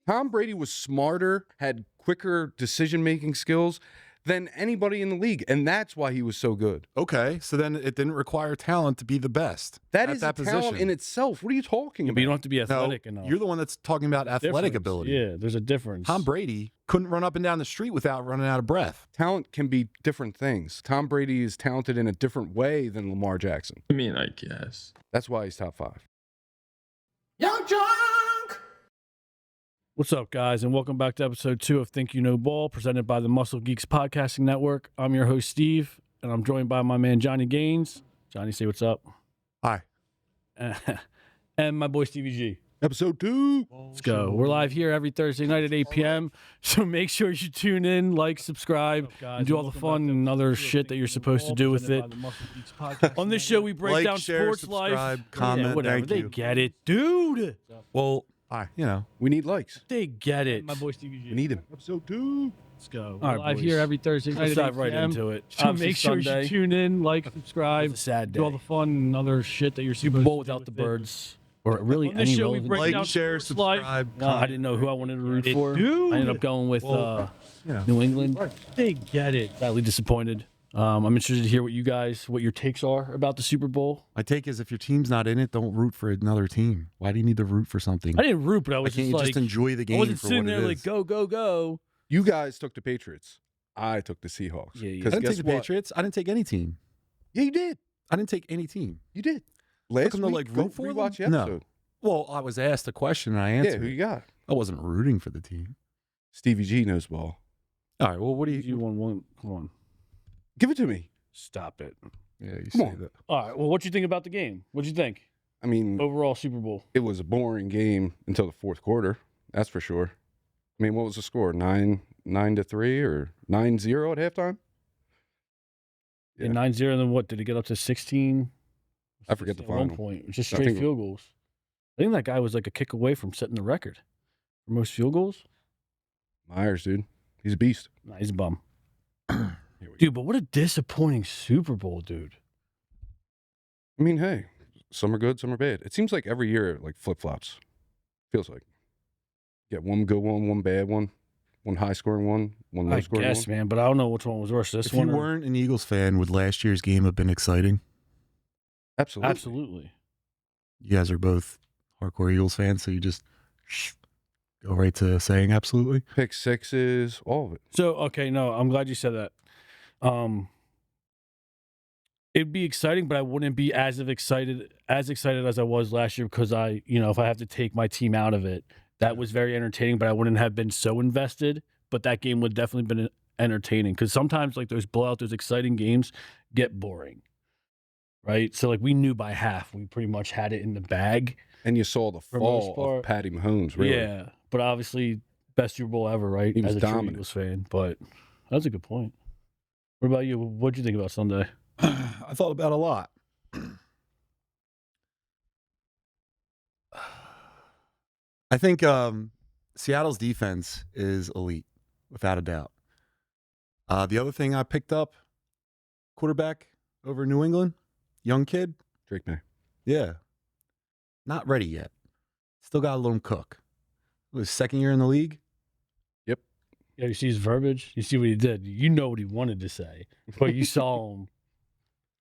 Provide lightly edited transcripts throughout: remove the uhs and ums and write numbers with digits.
Tom Brady was smarter, had quicker decision-making skills than anybody in the league, and that's why he was so good. Okay, so then it didn't require talent to be the best. That at is that a talent position. in itself. What are you talking about? But you don't have to be athletic No, enough. you're the one that's talking about athletic ability. Yeah, there's a difference. Tom Brady couldn't run up and down the street without running out of breath. Talent can be different things. Tom Brady is talented in a different way than Lamar Jackson. I mean, I guess. That's why he's top 5. Young Junk! What's up, guys, and welcome back to episode 2 of Think You Know Ball, presented by the Muscle Geeks Podcasting Network. I'm your host, Steve, and I'm joined by my man, Johnny Gaines. Johnny, say what's up. Hi. And my boy, Stevie G. Episode 2. Let's go. We're live here every Thursday night at 8 p.m., so make sure you tune in, like, subscribe, and do all the fun and other shit that you're supposed to do with it. On this show, we break Like, down share, sports life. subscribe, comment, whatever. thank They you. get it. Dude, Well, We need likes. they get it. My boy Stevie G. We need him. Episode 2. Let's go. All right, We're live boys. here every Thursday night Let's at 8 dive right p.m. into it. So Obviously make sure Sunday. you tune in, like, subscribe, It's a sad do all day. the fun and other shit that you're Super supposed Bowl to without do the with it. birds. Or really On this any show, we relevant. break like, down share, sports life. subscribe, No, I comment. didn't know who I wanted to root It- for. dude. I ended up going with New England. They get it. Badly disappointed. I'm interested to hear what your takes are about the Super Bowl. My take is if your team's not in it, don't root for another team. Why do you need to root for something? I didn't root, but I Why was can't just you like, just enjoy the I game wasn't for sitting what there it like, is? go, go, go. You guys took the Patriots. I took the Seahawks. Yeah, yeah. I 'Cause didn't guess take the what? Patriots. I didn't take any team. Yeah, you did. I didn't take any team. You did. Last them to, week, like, go root for them? rewatch the No. episode. Well, I was asked a question and I Yeah, answered. who you got? I wasn't rooting for the team. Stevie G knows ball. All right. Well, what do you? You won one. Come on. Give it to me. Stop it. Yeah, you Come say on. that. All right. Well, what you think about the game? What'd you think? I mean, Overall Super Bowl. it was a boring game until the fourth quarter. That's for sure. I mean, what was the score? 9-3 or 9-0 at halftime? Yeah. 9-0, and then what? Did it get up to 16? I forget the At one final. point. Just I straight think- field goals. I think that guy was like a kick away from setting the record for most field goals. Myers, dude. He's a beast. Nah, he's a bum. Here we go. Dude, but what a disappointing Super Bowl, dude. I mean, hey, some are good, some are bad. It seems like every year, it, like flip-flops. Feels like. You get one good one bad one high-scoring one I low-scoring guess, one. man, but I don't know which one was worse. This If one you or- weren't an Eagles fan, would last year's game have been exciting? Absolutely. Absolutely. You guys are both hardcore Eagles fans, so you just go right to saying absolutely. Pick sixes, all of it. So, okay, no, I'm glad you said that. It'd be exciting, but I wouldn't be as excited as I was last year because if I have to take my team out of it, that was very entertaining, but I wouldn't have been so invested. But that game would definitely been entertaining because sometimes like those exciting games get boring, right? So like we knew by half we pretty much had it in the bag. And you saw the For most fall part, of Patty Mahomes, really. Yeah, but obviously best Super Bowl ever, right? He was as a true dominant. Eagles fan, but that's a good point. What about you? What'd you think about Sunday? I thought about a lot. I think Seattle's defense is elite, without a doubt. The other thing I picked up, quarterback over New England, young kid. Drake May. Yeah. Not ready yet. Still got to let him cook. It was second year in the league. Yeah, you see his verbiage. You see what he did. You know what he wanted to say, but you saw him.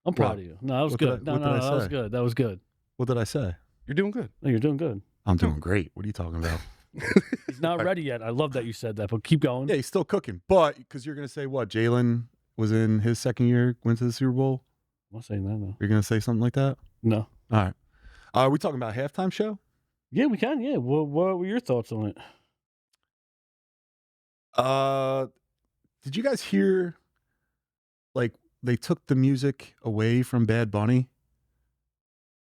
I'm proud What? of you. No, that was What did good. I- what did I That was say? good. That was good. What did I say? You're doing good. No, you're doing good. I'm doing great. What are you talking about? He's not ready yet. I love that you said that, but keep going. Yeah, he's still cooking. But because you're going to say what? Jalen was in his second year, went to the Super Bowl. I'm not saying that, though. You're going to say something like that? No. All right. Are we talking about halftime show? Yeah, we can. Yeah. What were your thoughts on it? Did you guys hear, like, they took the music away from Bad Bunny?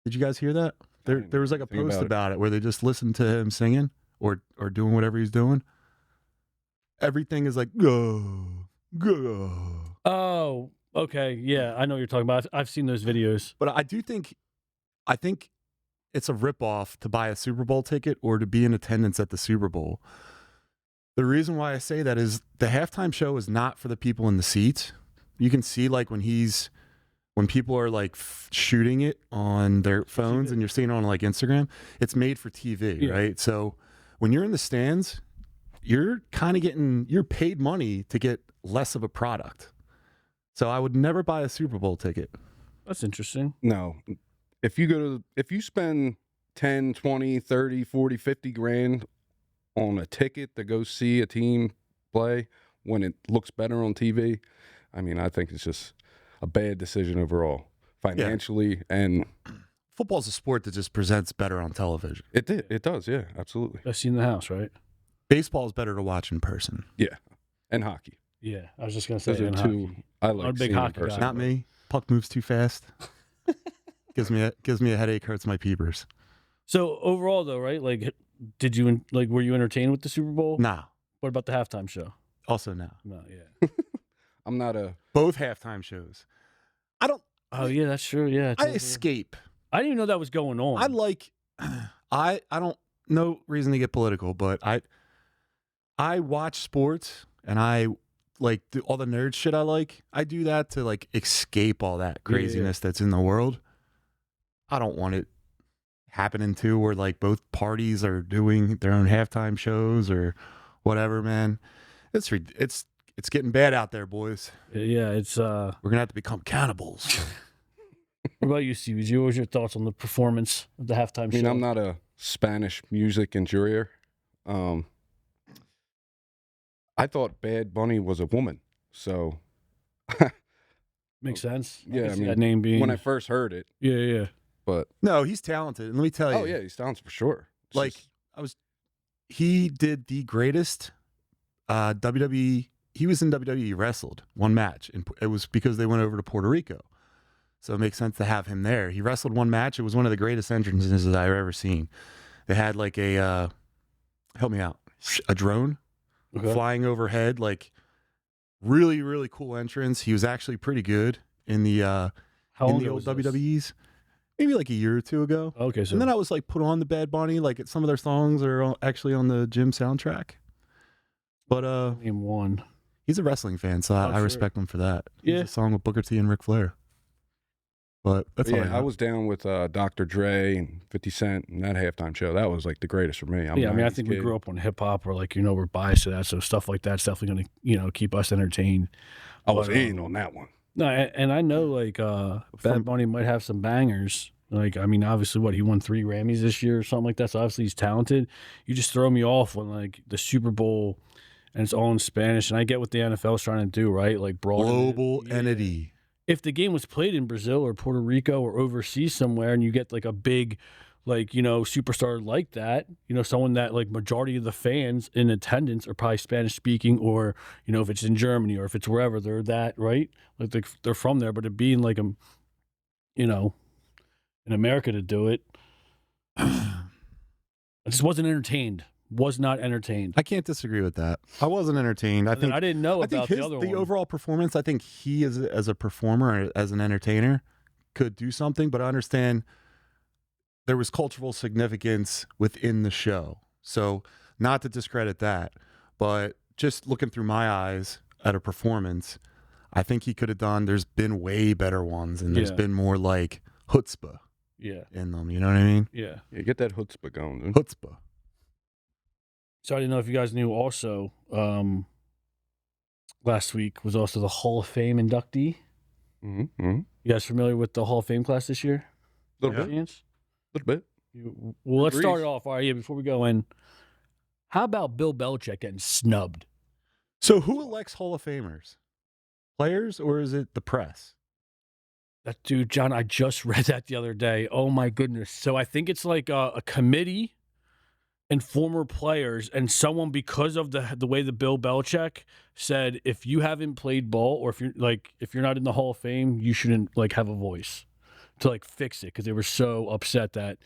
Did you guys hear that? There was like a Think post about it. about it where they just listened to him singing or doing whatever he's doing. Everything is like, go, go. Oh, okay. Yeah, I know what you're talking about. I've seen those videos. But I think it's a ripoff to buy a Super Bowl ticket or to be in attendance at the Super Bowl. The reason why I say that is the halftime show is not for the people in the seats. You can see like when people are like shooting it on their phones and you're seeing it on like Instagram, it's made for TV, Yeah. right? So when you're in the stands, you're paid money to get less of a product. So I would never buy a Super Bowl ticket. That's interesting. No. If you spend 10, 20, 30, 40, 50 grand on a ticket to go see a team play when it looks better on TV, I mean, I think it's just a bad decision overall, financially, and football's a sport that just presents better on television. it does, yeah, absolutely. Best seat in the house, right? Baseball is better to watch in person. Yeah, and hockey. Yeah, I was just gonna say Those are in two hockey. I I'm a like big seeing in hockey guy. person. Not me. Puck moves too fast. gives me a headache. Hurts my peepers. So overall, though, right? Like, were you entertained with the Super Bowl? Nah. What about the halftime show? Also no. No, yeah. I'm not a Both halftime shows. I don't. Oh yeah, that's true. Yeah, I escape. I didn't even know that was going on. I like. I don't. No reason to get political, but I watch sports and I like all the nerd shit I like. I do that to like escape all that craziness that's in the world. I don't want it happening too, where like both parties are doing their own halftime shows or whatever. Man, it's getting bad out there, boys. Yeah, it's. We're gonna have to become cannibals. What about you, Steve? What was your thoughts on the performance of the halftime show? I mean, I'm not a Spanish music enjoyer. I thought Bad Bunny was a woman, so Makes sense. yeah. I mean, that name being when I first heard it, yeah. but No, he's talented, and let me tell you. oh yeah, he's talented for sure. It's Like just- he did the greatest WWE. He was in WWE, wrestled one match, and it was because they went over to Puerto Rico. So it makes sense to have him there. He wrestled one match. It was one of the greatest entrances I've ever seen. They had like a help me out, a drone flying overhead, like really, really cool entrance. He was actually pretty good in the How in long the ago old was this? WWEs, maybe like a year or two ago. Okay, so And then I was like put on the Bad Bunny, like some of their songs are actually on the gym soundtrack. But name one. he's a wrestling fan, so I sure. respect him for that. He has Yeah. a song with Booker T and Ric Flair. But that's all. yeah, I was down with Dr. Dre and 50 Cent and that halftime show. That was like the greatest for me. I mean, I think we grew up on hip hop, or like we're biased to that, so stuff like that's definitely gonna keep us entertained. I was But, in on that one. No, and I know like Bad Bunny might have some bangers. Like, I mean, obviously, he won 3 Grammys this year or something like that. So obviously he's talented. You just throw me off when like the Super Bowl and it's all in Spanish, and I get what the NFL's trying to do, right? Like broaden it. global Yeah. entity. If the game was played in Brazil or Puerto Rico or overseas somewhere, and you get like a big, like superstar like that, someone that like majority of the fans in attendance are probably Spanish speaking, or if it's in Germany or if it's wherever, they're that, right? Like they're from there, but it being like in America to do it, I just wasn't entertained. Was not entertained. I can't disagree with that. I wasn't entertained. I And then think I didn't know I think about the other one. overall performance. I think he as a performer, as an entertainer, could do something. But I understand there was cultural significance within the show. So not to discredit that, but just looking through my eyes at a performance, I think he could have done. There's been way better ones, and there's Yeah. been more like chutzpah Yeah, in them. You know what I mean? yeah. Yeah, get that chutzpah going, dude. Chutzpah. So I didn't know if you guys knew also, last week was also the Hall of Fame inductee. Mm-hmm. You guys familiar with the Hall of Fame class this year? Little Yeah. bit, Chance? little bit. Well, let's start Brees. it off. All right, yeah, before we go in, how about Bill Belichick getting snubbed? So who elects Hall of Famers? Players, or is it the press? That dude, John, I just read that the other day. Oh my goodness. So I think it's like a committee and former players and someone, because of the way the Bill Belichick said, if you haven't played ball, or if you're not in the Hall of Fame, you shouldn't like have a voice to like fix it, because they were so upset that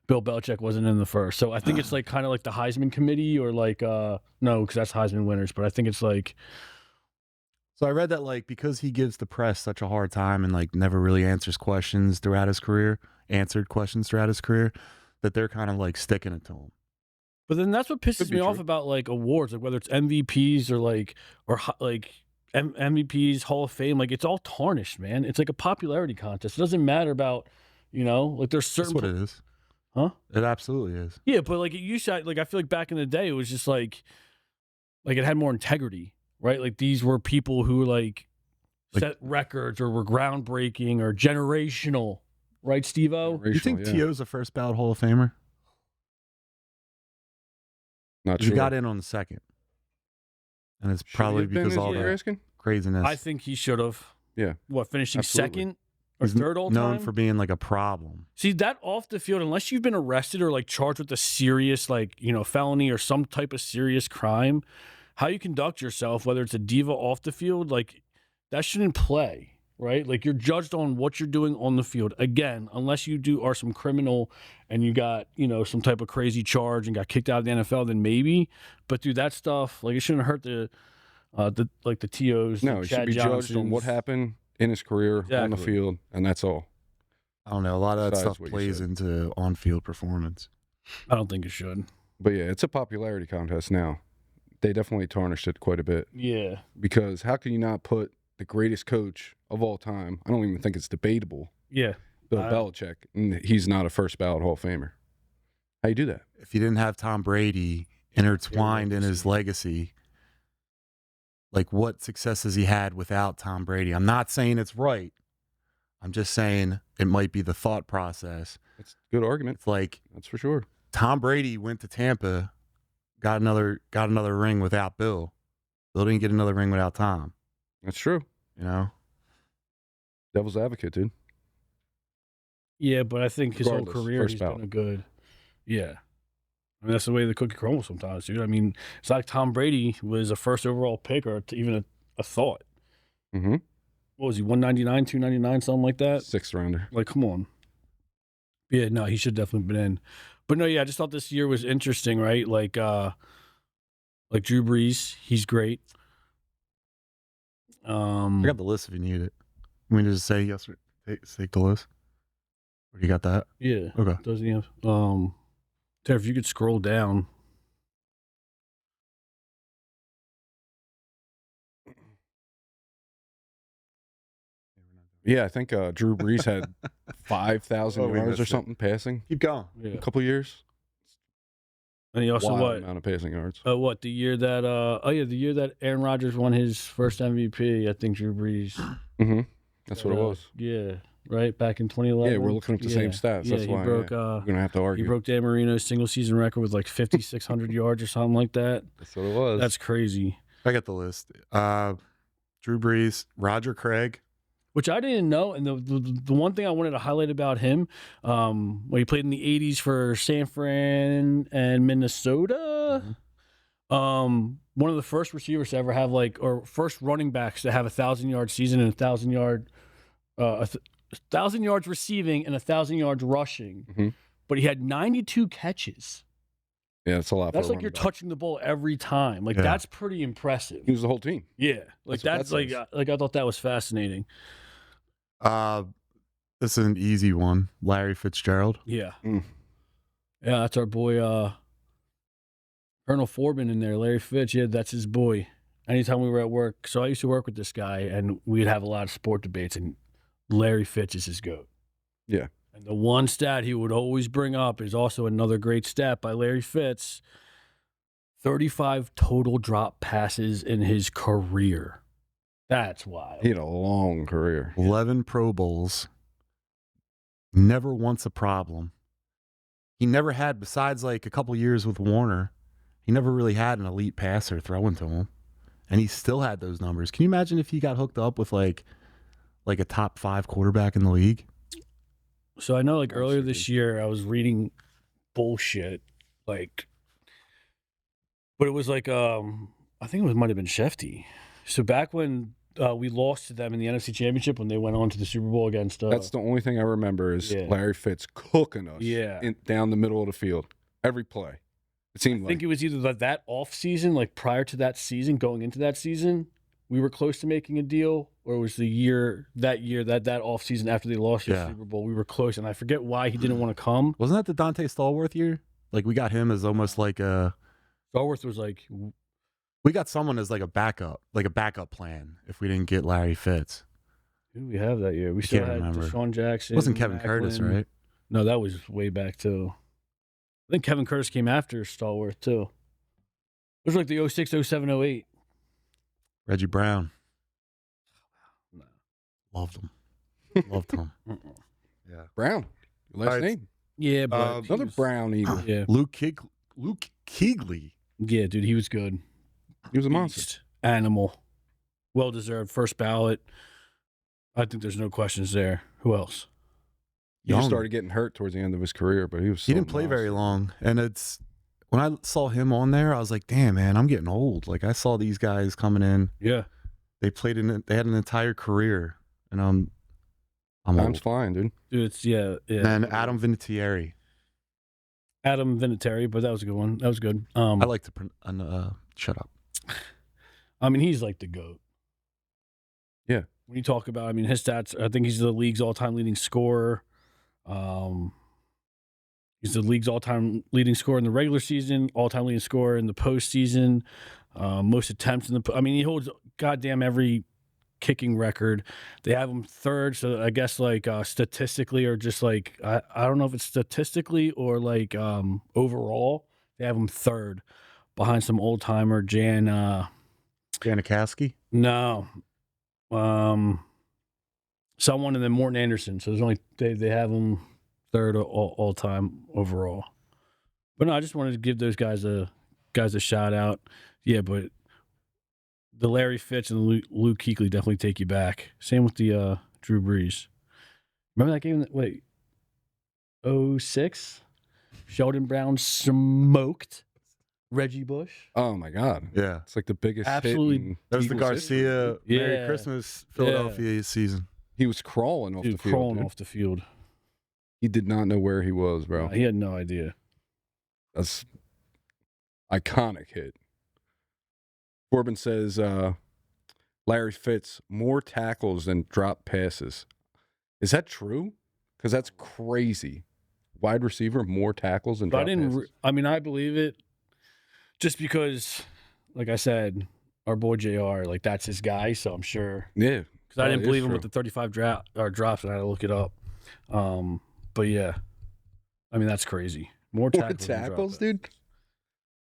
Bill Belichick wasn't in the first. So I think it's like kind of like the Heisman committee, or like no, because that's Heisman winners, but I think it's like So I read that like because he gives the press such a hard time and like never really answered questions throughout his career, that they're kind of like sticking it to him. But then that's what pisses Could be me off true. about like awards, like whether it's MVPs or MVPs, Hall of Fame. Like it's all tarnished, man. It's like a popularity contest. It doesn't matter about, like there's certain. That's what it is. Huh? It absolutely is. Yeah, but like it used to, like I feel like back in the day, it was just like like it had more integrity, right? Like these were people who like set records or were groundbreaking or generational, right, Steve-O? You think yeah. T.O.'s a first ballot Hall of Famer? Not He sure. got in on the second. And it's Should he probably have been, because is all what you're the asking? craziness. I think he should have. Yeah. What, finishing Absolutely. second or He's third all known time? for being like a problem. See, that off the field, unless you've been arrested or like charged with a serious, like, you know, felony or some type of serious crime, how you conduct yourself, whether it's a diva off the field, like that shouldn't play, right? Like you're judged on what you're doing on the field. Again, unless you are some criminal and you got, you know, some type of crazy charge and got kicked out of the NFL, then maybe. But dude, that stuff, like it shouldn't hurt the TOs. No, the he Chad should be judged on what Johnsons. happened in his career on the Exactly. field, and that's all. I don't know. A lot of that Besides stuff what you plays said. into on-field performance. I don't think it should. But yeah, it's a popularity contest now. They definitely tarnished it quite a bit Yeah. because how can you not put the greatest coach of all time? I don't even think it's debatable. Yeah. Bill Belichick, and he's not a first ballot Hall of Famer. How you do that? If you didn't have Tom Brady intertwined in his legacy, like what success has he had without Tom Brady? I'm not saying it's right. I'm just saying it might be the thought process. That's a good argument. It's like That's for sure. Tom Brady went to Tampa, got another ring without Bill. Bill didn't get another ring without Tom. That's true. You know? Devil's advocate, dude. Yeah, but I think his whole Regardless, career first he's ballot. done a good. Yeah. I mean, that's the way the cookie crumbles sometimes, dude. I mean, it's like Tom Brady was a first overall pick or even a thought. Mm-hmm. What was he, 199, 299, something like that? Sixth rounder. Like, come on. Yeah, no, he should definitely been in. But no, yeah, I just thought this year was interesting, right? Like Drew Brees, he's great. I got the list if you need it. I mean, just say yes or take the list. Or you got that? Yeah. Okay. Doesn't he have? Terry, if you could scroll down. Yeah, I think Drew Brees had 5,000 Oh, we yards or missed it. something passing Keep going. Yeah. a couple years. And he also Wild amount of passing yards. what the year that the year that Aaron Rodgers won his first MVP, I think Drew Brees. Mm-hmm. That's what it was. Yeah, right back in 2011. Yeah, we're looking up the same stats. Yeah, That's he why broke. we're gonna have to He argue. broke Dan Marino's single season record with like 5,600 yards or something like that. That's what it was. That's crazy. I got the list. Drew Brees, Roger Craig. Which I didn't know, and the one thing I wanted to highlight about him, when he played in the '80s for San Fran and Minnesota, one of the first receivers to ever have first running backs to have 1,000-yard season and 1,000 yards receiving and 1,000 yards rushing. Mhm. But he had 92 catches. Yeah, that's a lot. That's for a like you're running back. touching the ball every time. Like Yeah. that's pretty impressive. He was the whole team. Yeah, like That's what that's that like I thought that was fascinating. This is an easy one. Larry Fitzgerald. Yeah. Mm. Yeah, that's our boy Colonel Foreman in there, Larry Fitz. Yeah, that's his boy. Anytime we were at work, so I used to work with this guy, and we'd have a lot of sport debates, and Larry Fitz is his goat. Yeah. And the one stat he would always bring up is also another great stat by Larry Fitz. 35 total drop passes in his career. That's wild. He had a long career. 11 Pro Bowls. Never once a problem. He never had, besides like a couple years with Warner, he never really had an elite passer throwing to him. And he still had those numbers. Can you imagine if he got hooked up with like a top 5 quarterback in the league? So I know, like earlier this year, I was reading bullshit, like, but it was like, I think it might have been Shefty. So back when we lost to them in the NFC Championship, when they went on to the Super Bowl against, That's the only thing I remember is Yeah. Larry Fitz cooking us down the middle of the field. Every play. It seemed I think it was either that off season, like prior to that season, going into that season, we were close to making a deal, or it was that off season after they lost the Super Bowl, we were close, and I forget why he didn't want to come. Wasn't that the Dante Stallworth year? Like we got him as almost like a. Stallworth was like, We got someone as like a backup plan if we didn't get Larry Fitz. who did we have that year? We still can't had remember. Deshaun Jackson. It wasn't Kevin Curtis, Macklin. right? No, that was way back too. I think Kevin Curtis came after Stallworth too. was like the 06, 07, 08. Reggie Brown. No. Loved him. Loved him. Yeah. Brown. Your last All right. name. Yeah, but he Another was- Brown Eagle. Yeah, Luke Kuechly. yeah, dude, he was good. He was a monster. Beast. Animal. Well deserved. First ballot. I think there's no questions there. Who else? He just Young. started getting hurt towards the end of his career, but he was. He didn't play very long. And it's when I saw him on there, I was like, damn, man, I'm getting old. Like I saw these guys coming in. Yeah. They had an entire career. And I'm Time's old. flying, dude. Dude, it's yeah. And Adam Vinatieri. Adam Vinatieri, but that was a good one. That was good. I like to shut up. I mean, he's like the GOAT. Yeah. When you talk about, I mean, his stats, I think he's the league's all-time leading scorer. He's the league's all-time leading scorer in the regular season, all-time leading scorer in the postseason, most attempts in the. I mean, he holds goddamn every kicking record. They have him third, so I guess like statistically, or just like I don't know if it's statistically or like overall, they have him third behind some old timer Janikowski. No. Someone and then Morton Anderson. So there's only they have him third all time overall. But no, I just wanted to give those guys a shout out. Yeah, but the Larry Fitz and the Luke Kuechly definitely take you back. Same with the Drew Brees. Remember that game? Wait, 06? Sheldon Brown smoked Reggie Bush. Oh my God. Yeah. It's like the biggest. Absolutely. Hit in That was the Eagles history. Garcia Merry Yeah. Christmas Philadelphia season. He was crawling off Dude, the field. crawling dude. off the field. He did not know where he was, bro. He had no idea. That's iconic hit. Corbin says Larry Fitz more tackles than drop passes. Is that true? Because that's crazy. Wide receiver more tackles than But drop I didn't. passes. I mean, I believe it, just because, like I said, our boy Jr. Like that's his guy. So I'm sure Yeah, because I Probably didn't is believe him true. with the 35 drops, and I had to look it up. But yeah, I mean that's crazy. More more tackles, than tackles, dropbacks. dude.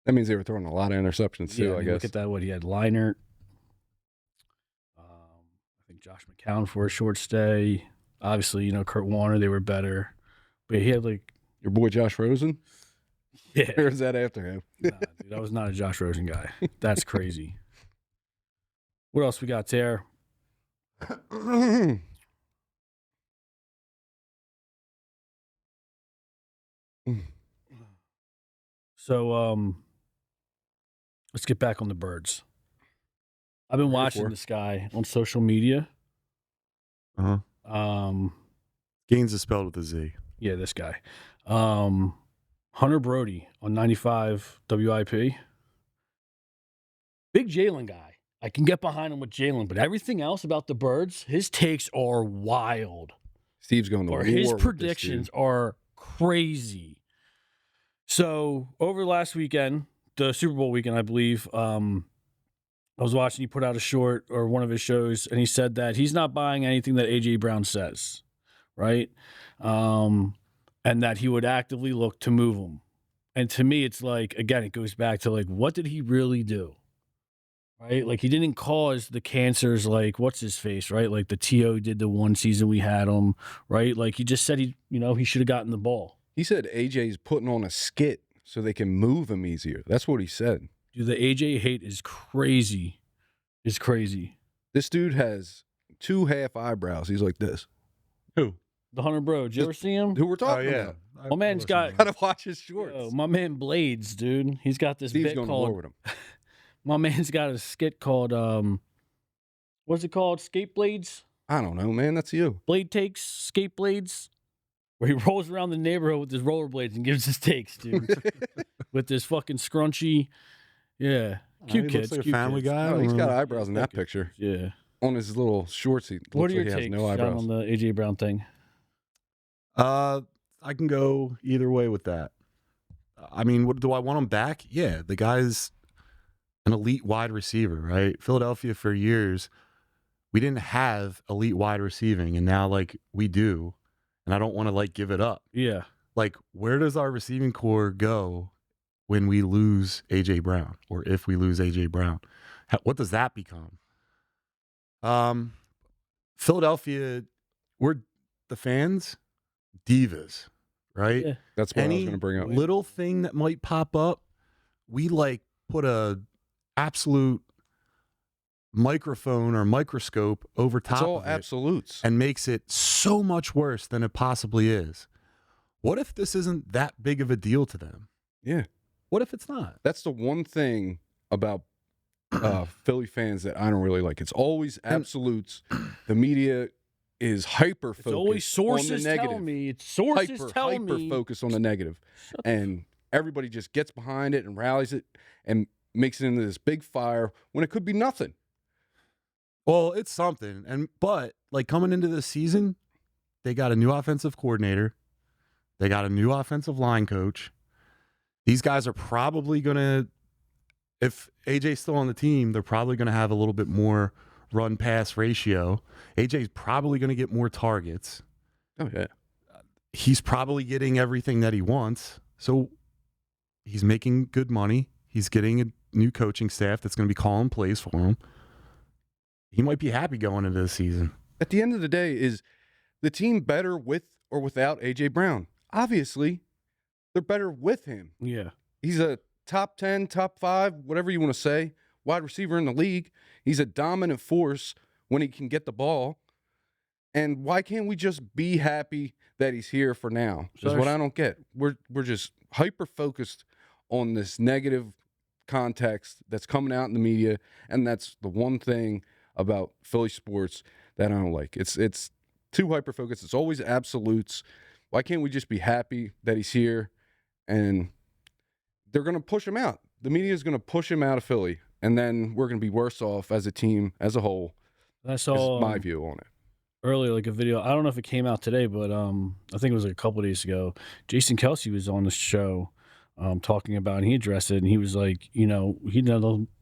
That means they were throwing a lot of interceptions too. Yeah, I mean, guess. look at that. What he had, Leinert. I think Josh McCown for a short stay. Obviously, Kurt Warner. They were better, but he had like Your boy Josh Rosen. yeah. Or is that after him? Nah, dude, I was not a Josh Rosen guy. That's crazy. What else we got there? So, let's get back on the birds. I've been Ready watching for it. this guy on social media. Uh-huh. Um, Gaines is spelled with a Z. yeah, this guy. Hunter Brody on 95 WIP. Big Jalen guy. I can get behind him with Jalen, but everything else about the birds, his takes are wild. Steve's going to Or war his with this predictions dude. are crazy. So over last weekend, the Super Bowl weekend, I believe, I was watching. He put out a short or one of his shows, and he said that he's not buying anything that AJ Brown says, right? And that he would actively look to move him. And to me, it's like, again, it goes back to like, what did he really do? Right? Like he didn't cause the cancers like what's his face, right? Like the TO did the one season we had him, right? Like he just said he should have gotten the ball. He said AJ's putting on a skit so they can move him easier. That's what he said. Dude, the AJ hate is crazy. It's crazy. This dude has 2 half eyebrows. He's like this. Who? The Hunter Bro, did you ever see him? Who we're talking about. My man's got- Gotta watch his shorts. Yo, my man Blades, dude. He's got this Steve's bit going to war called with him. my man's got a skit called what's it called? Skate Blades? I don't know, man. That's you. Blade takes, skate blades, where he rolls around the neighborhood with his rollerblades and gives his takes, dude. With this fucking scrunchy. Yeah. Cute he kids. looks like a cute family kids. guy. Oh, he's got Or- eyebrows in that Okay. picture. Yeah. On his little shorts, he looks What are like your he has takes no John, eyebrows. on the AJ Brown thing? I can go either way with that. I mean, what, do I want him back? Yeah, the guy's an elite wide receiver, right? Philadelphia for years, we didn't have elite wide receiving, and now like we do, and I don't want to like give it up. Yeah. Like, where does our receiving core go when we lose A.J. Brown or if we lose A.J. Brown? What does that become? Philadelphia, we're the fans, divas, right? Yeah. That's what I was Any going to bring up. little thing that might pop up, we like put a absolute microphone or microscope over top It's all of it absolutes. and makes it so much worse than it possibly is. What if this isn't that big of a deal to them? Yeah. What if it's not? That's the one thing about Philly fans that I don't really like. It's always absolutes. The media is hyper focused. It's always sources on the negative. tell me. It's sources tell hyper me. focused on the negative, and everybody just gets behind it and rallies it and makes it into this big fire when it could be nothing. Well, it's something. But like coming into this season, they got a new offensive coordinator. They got a new offensive line coach. These guys are probably going to, if AJ's still on the team, they're probably going to have a little bit more run-pass ratio. AJ's probably going to get more targets. Oh, yeah. He's probably getting everything that he wants. So he's making good money. He's getting a new coaching staff that's going to be calling plays for him. He might be happy going into the season. At the end of the day, is the team better with or without A.J. Brown? Obviously, they're better with him. Yeah. He's a top 10, top 5, whatever you want to say, wide receiver in the league. He's a dominant force when he can get the ball. And why can't we just be happy that he's here for now? Is what I don't get. We're just hyper-focused on this negative context that's coming out in the media, and that's the one thing about Philly sports that I don't like. It's too hyper-focused. It's always absolutes. Why can't we just be happy that he's here? And they're going to push him out. The media is going to push him out of Philly, and then we're going to be worse off as a team as a whole. I saw is my view on it. earlier, like a video. I don't know if it came out today, but I think it was like a couple of days ago. Jason Kelsey was on the show talking about, and he addressed it, and he was like, he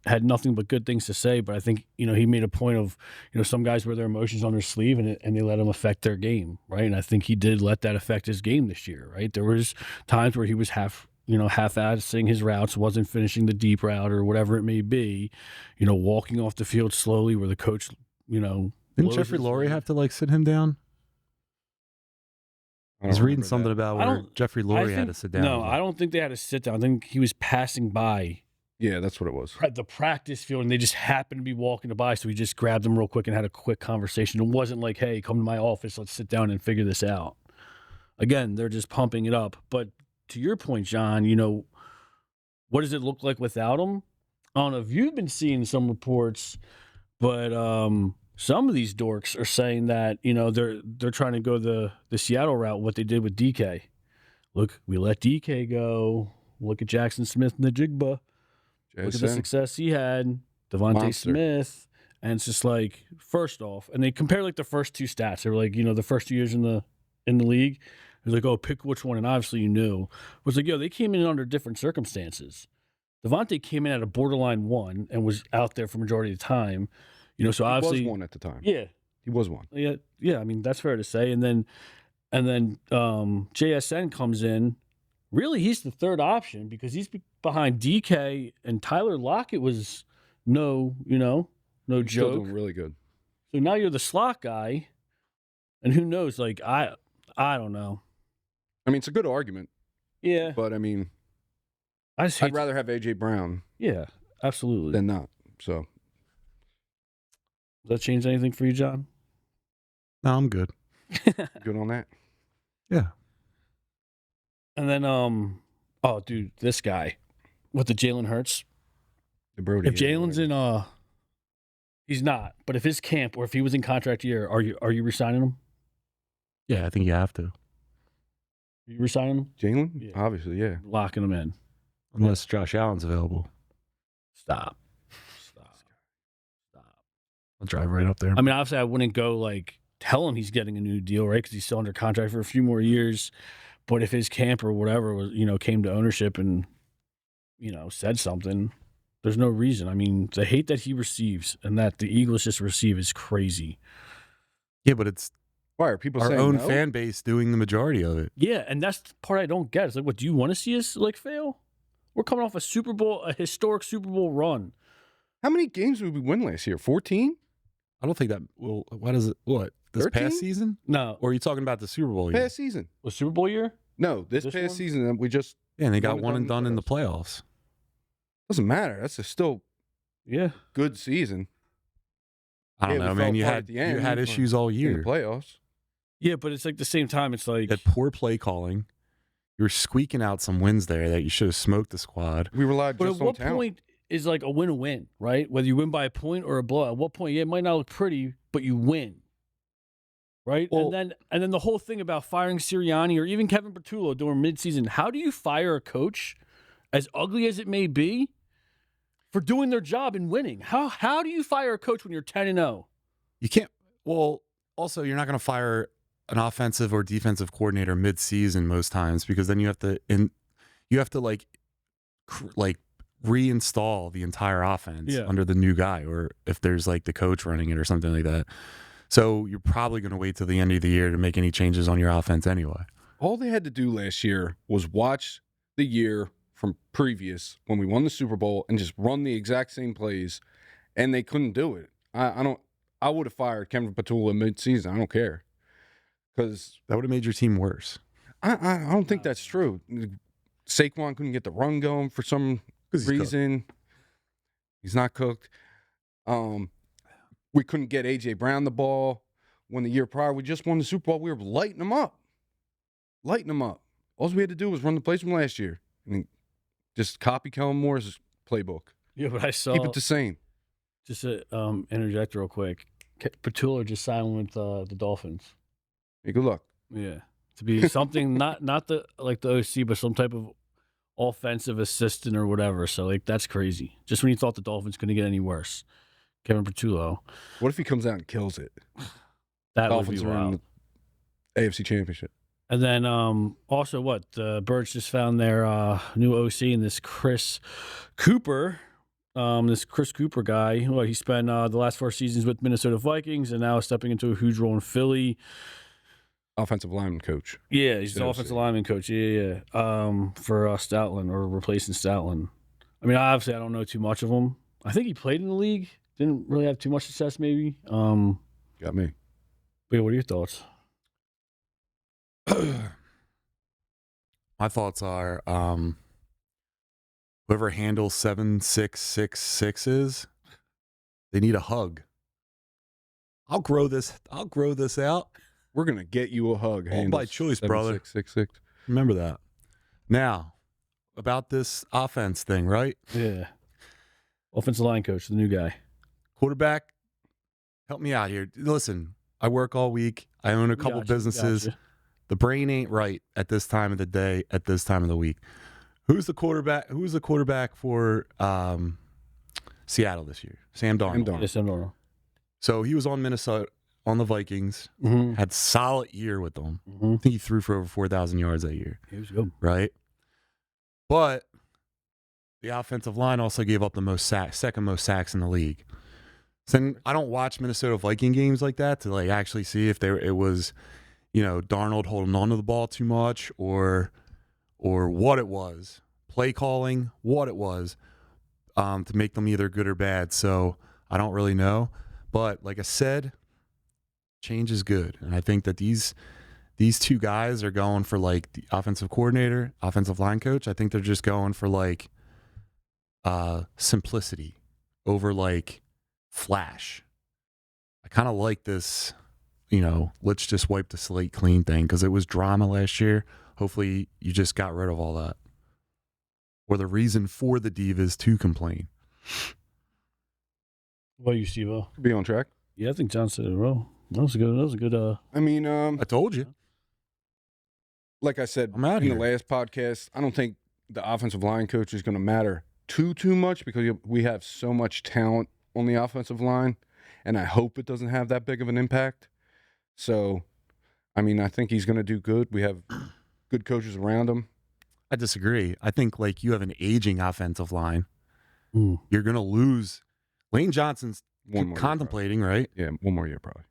had nothing but good things to say, but I think, he made a point of, some guys wear their emotions on their sleeve and they let them affect their game, right? And I think he did let that affect his game this year, right? There was times where he was half-assing his routes, wasn't finishing the deep route or whatever it may be, walking off the field slowly where the coach, Didn't Jeffrey Lurie have to sit him down? I was reading something about where Jeffrey Lurie had to sit down. No, I don't think they had to sit down. I think he was passing by. Yeah, that's what it was. The practice field, and they just happened to be walking by, so he just grabbed them real quick and had a quick conversation. It wasn't like, hey, come to my office, let's sit down and figure this out. Again, they're just pumping it up. But to your point, John, what does it look like without him? I don't know if you've been seeing some reports, but some of these dorks are saying that, they're trying to go the Seattle route, what they did with DK. Look, we let DK go. Look at Jackson Smith and the Jigba. Look at the success he had. Devontae Smith. And it's just like, first off, and they compare the first two stats. They were like, the first 2 years in the league. It was like, oh, pick which one, and obviously you knew. It was like, they came in under different circumstances. Devontae came in at a borderline 1 and was out there for majority of the time. So obviously he was 1 at the time. Yeah, he was 1. Yeah. I mean, that's fair to say. And then JSN comes in. Really, he's the third option because he's behind DK, and Tyler Lockett was no joke. Still doing really good. So now you're the slot guy, and who knows? I don't know. I mean, it's a good argument. Yeah, but I mean, I'd rather have A.J. Brown. Yeah, absolutely. Than not. So. Does that change anything for you, John? No, I'm good. Good on that? Yeah. And then, dude, this guy with the Jalen Hurts. The Brody. If Jalen's in, he's not. But if his camp or if he was in contract year, are you resigning him? Yeah, I think you have to. Are you resigning him? Jalen? Yeah. Obviously, yeah. Locking him in. Unless Josh Allen's available. Stop. I'll drive right up there. I mean, obviously, I wouldn't go tell him he's getting a new deal, right? Because he's still under contract for a few more years. But if his camp or whatever was, came to ownership and, said something, there's no reason. I mean, the hate that he receives and that the Eagles just receive is crazy. Yeah, but it's why are people our saying own no? fan base doing the majority of it. Yeah, and that's the part I don't get. It's like, what, do you want to see us fail? We're coming off a historic Super Bowl run. How many games did we win last year? 14? I don't think that. Well, what is it? What this 13? past season? No, Or are you talking about the Super Bowl year? Past season. was Super Bowl year? No, this This past one? season we just Yeah, and they got One one and and done in the done playoffs. doesn't matter. That's a still Yeah. good season I don't Yeah, we know, fell man. You apart had at the end, you had but issues all in year. the playoffs. Yeah, but it's like the same time. It's like You had poor play calling. You were squeaking out some wins there that you should have smoked the squad. We relied but just at on what talent. point is like a win a win, right? Whether you win by a point or a blowout. At what point? Yeah, it might not look pretty, but you win. Right? Well- and then the whole thing about firing Sirianni or even Kevin Bertullo during midseason. How do you fire a coach, as ugly as it may be, for doing their job and winning? How do you fire a coach when you're 10-0? You can't. Well, also, you're not going to fire an offensive or defensive coordinator mid-season most times because then you have to like reinstall the entire offense Yeah. under the new guy, or if there's like the coach running it or something like that. So you're probably going to wait till the end of the year to make any changes on your offense anyway. All they had to do last year was watch the year from previous when we won the Super Bowl and just run the exact same plays, and they couldn't do it. I would have fired Kevin Patula mid-season. I don't care, because That would have made your team worse. I don't think that's true. Saquon couldn't get the run going for some 'Cause he's cooked. reason. He's not cooked. We couldn't get A.J. Brown the ball when the year prior we just won the Super Bowl. We were lighting them up. All we had to do was run the plays from last year and just copy Kellen Moore's playbook. Yeah, but I saw Keep it the same. just to interject real quick. Patula just signed with the Dolphins. Hey, good luck. Yeah, to be something not the like the OC, but some type of offensive assistant or whatever. So like that's crazy. Just when you thought the Dolphins couldn't get any worse, Kevin Bertullo. What if he comes out and kills it? That Dolphins would be are in wild. the AFC Championship. And then also what the Birds just found their new OC in this Chris Cooper. This Chris Cooper guy, what he spent the last 4 seasons with Minnesota Vikings and now is stepping into a huge role in Philly. Offensive lineman coach. Yeah, he's the Still offensive see. lineman coach. Yeah. For Stoutland or replacing Stoutland. I mean, obviously, I don't know too much of him. I think he played in the league. Didn't really have too much success, maybe. Got me. But yeah, what are your thoughts? My thoughts are whoever handles 7666s, they need a hug. I'll grow this out. We're gonna get you a hug. All Handles by choice, brother. 7666. Remember that. Now, about this offense thing, right? Yeah. Offensive line coach, the new guy. Quarterback, help me out here. Listen, I work all week. I own a couple businesses. Gotcha. The brain ain't right at this time of the day, at this time of the week. Who's the quarterback? Who's the quarterback for Seattle this year? Sam Darnold. Darnold. Yes, I don't know. So he was on Minnesota, on the Vikings, Mm-hmm. had solid year with them. Mm-hmm. I think he threw for over 4,000 yards that year, He was good. right? But the offensive line also gave up the most second most sacks in the league. So I don't watch Minnesota Viking games like that to like actually see if it was, Darnold holding on to the ball too much or what it was, play calling, what it was, to make them either good or bad. So I don't really know. But like I said, change is good. And I think that these two guys are going for like the offensive coordinator, offensive line coach. I think they're just going for like simplicity over like flash. I kind of like this, let's just wipe the slate clean thing because it was drama last year. Hopefully you just got rid of all that. Or the reason for the Divas to complain. What do you see, Will? Be on track. Yeah, I think John said it well. That was a good. I mean, I told you. like I said I'm out in here. the last podcast, I don't think the offensive line coach is going to matter too much because we have so much talent on the offensive line, and I hope it doesn't have that big of an impact. So, I mean, I think he's going to do good. We have good coaches around him. I disagree. I think like you have an aging offensive line. Mm. You're going to lose. Lane Johnson's One more year, contemplating, right? probably. Yeah, one more year probably.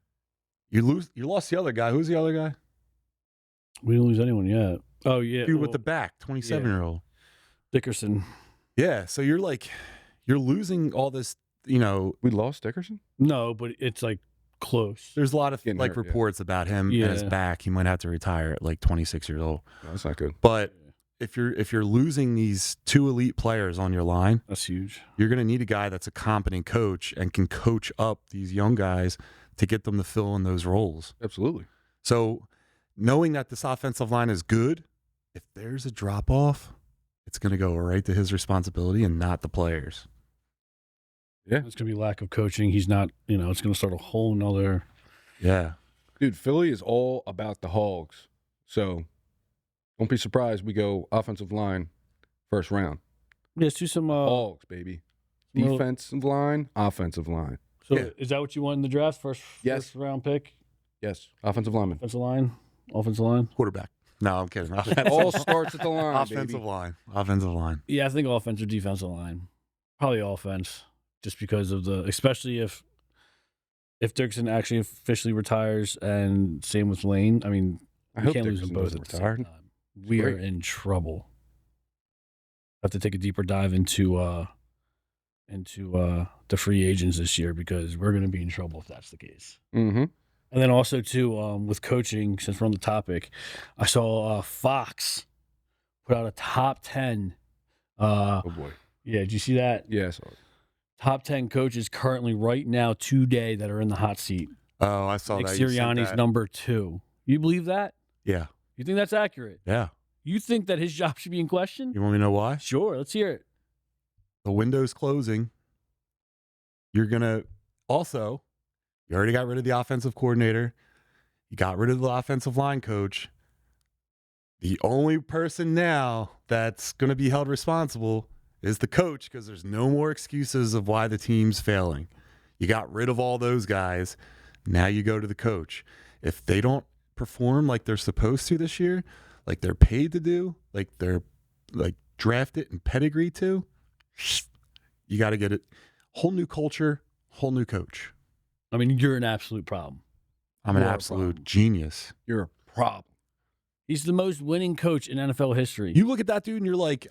You lost the other guy. Who's the other guy? We didn't lose anyone yet. Oh yeah, Dude with the back, 27-year-old. Dickerson. Yeah, so you're losing all this, you know. We lost Dickerson? No, but it's like close. There's a lot of Getting like hurt, yeah. reports about him and his Yeah. back. He might have to retire at like 26 years old. No, that's not good. But if you're losing these two elite players on your line, That's huge. you're going to need a guy that's a competent coach and can coach up these young guys to get them to fill in those roles. Absolutely. So knowing that this offensive line is good, if there's a drop off, it's going to go right to his responsibility and not the players. Yeah. It's going to be lack of coaching. He's not, it's going to start a whole nother. Yeah. Dude, Philly is all about the Hogs. So don't be surprised we go offensive line first round. Yeah, let's do some. Hogs, baby. Well- Defensive line, offensive line. So Yeah. is that what you want in the draft? First round pick? Yes, offensive lineman. Offensive line? Offensive line? Quarterback. No, I'm kidding. It all starts at the line, Offensive baby. line. Offensive line. Yeah, I think offense or defensive line. Probably offense, just because of especially if Dirksen actually officially retires, and same with Lane. I mean, I we hope can't lose them Dickerson both doesn't at the retire. same time. We are great. in trouble. Have to take a deeper dive into the free agents this year, because we're going to be in trouble if that's the case. Mm-hmm. And then also too, with coaching, since we're on the topic, I saw Fox put out a top 10. Oh, boy. Yeah, did you see that? Yes. Top 10 coaches currently right now today that are in the hot seat. Oh, I saw Nick that. You said Sirianni's that. number 2. You believe that? Yeah. You think that's accurate? Yeah. You think that his job should be in question? You want me to know why? Sure, let's hear it. The window's closing. You're going to also, you already got rid of the offensive coordinator. You got rid of the offensive line coach. The only person now that's going to be held responsible is the coach, because there's no more excuses of why the team's failing. You got rid of all those guys. Now you go to the coach. If they don't perform like they're supposed to this year, like they're paid to do, like they're like drafted and pedigree to, you got to get it. Whole new culture, whole new coach. I mean, you're an absolute problem. I'm an You are a absolute problem. genius. You're a problem. He's the most winning coach in NFL history. You look at that dude and you're like,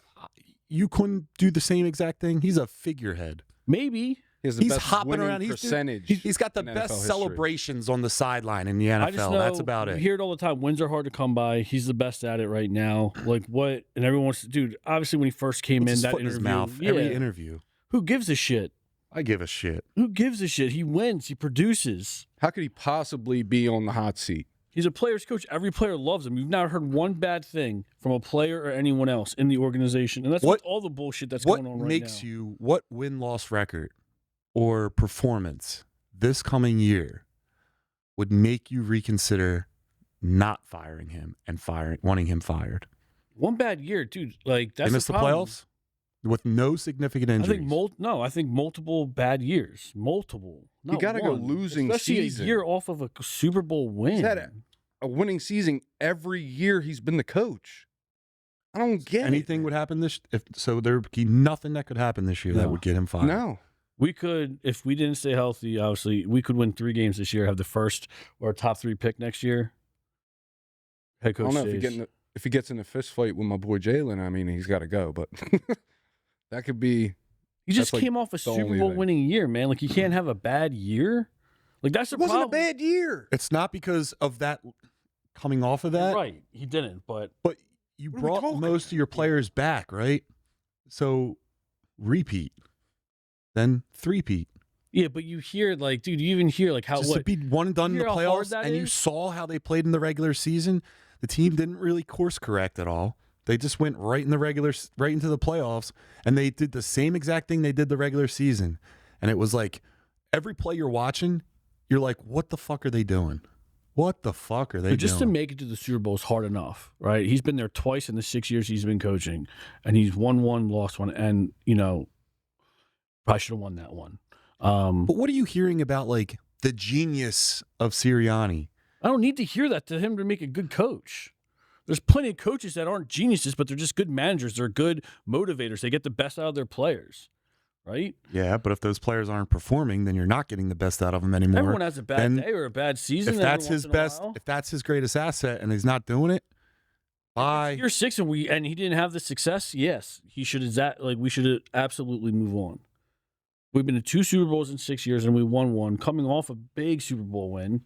you couldn't do the same exact thing. He's a figurehead. Maybe. He has the He's best hopping winning around. percentage. He's got the in best NFL history. celebrations on the sideline in the I just NFL. know, That's about you it. hear it all the time. Wins are hard to come by. He's the best at it right now. Like what? And everyone wants to, dude. Obviously, when he first came Puts in, his that foot in interview, his mouth yeah. every interview. Who gives a shit? I give a shit. Who gives a shit? He wins. He produces. How could he possibly be on the hot seat? He's a player's coach. Every player loves him. You've not heard one bad thing from a player or anyone else in the organization, and that's What- with all the bullshit that's What going on right makes now. you, what win-loss record or performance this coming year would make you reconsider not firing him and wanting him fired? One bad year, dude. Like that's They missed the problem. playoffs with no significant injuries. I think multiple bad years. Multiple. You Not gotta go one. losing Especially season. a year off of a Super Bowl win. He's had a winning season every year he's been the coach. I don't get Anything it. would happen there would be nothing that could happen this year that No. would get him fired. No. We could, if we didn't stay healthy, obviously, we could win 3 games this year, have the first or top 3 pick next year. Head I coach don't know stays. if he gets in a fist fight with my boy Jalen. I mean, he's got to go, but that could be. He just that's like came off a the Super only Bowl thing. winning year, man. Like, you can't have a bad year. Like, that's the It wasn't a problem. bad year. It's not because of that coming off of that, Right. He didn't, but but you What are we brought talking most of your about? players back, right? So repeat, then three-peat. yeah, but you hear, like, dude, you even hear, like, how, Just to what? be one and done in you the hear how hard playoffs, that and you is? saw how they played in the regular season. The team didn't really course correct at all. They just went right into the playoffs, and they did the same exact thing they did the regular season. And it was like every play you're watching, you're like, what the fuck are they doing? What the fuck are they But just to doing? make it to the Super Bowl is hard enough, right? He's been there twice in the 6 years he's been coaching, and he's won one, lost one, and, probably should have won that one. But what are you hearing about, like, the genius of Sirianni? I don't need to hear that to him to make a good coach. There's plenty of coaches that aren't geniuses, but they're just good managers. They're good motivators. They get the best out of their players, right? Yeah, but if those players aren't performing, then you're not getting the best out of them anymore. Everyone has a bad then day or a bad season. If every that's his once in a best, while. if that's his greatest asset, and he's not doing it, Bye. Year 6 and he didn't have the success. Yes, he should we should absolutely move on. We've been to 2 Super Bowls in 6 years and we won one, coming off a big Super Bowl win.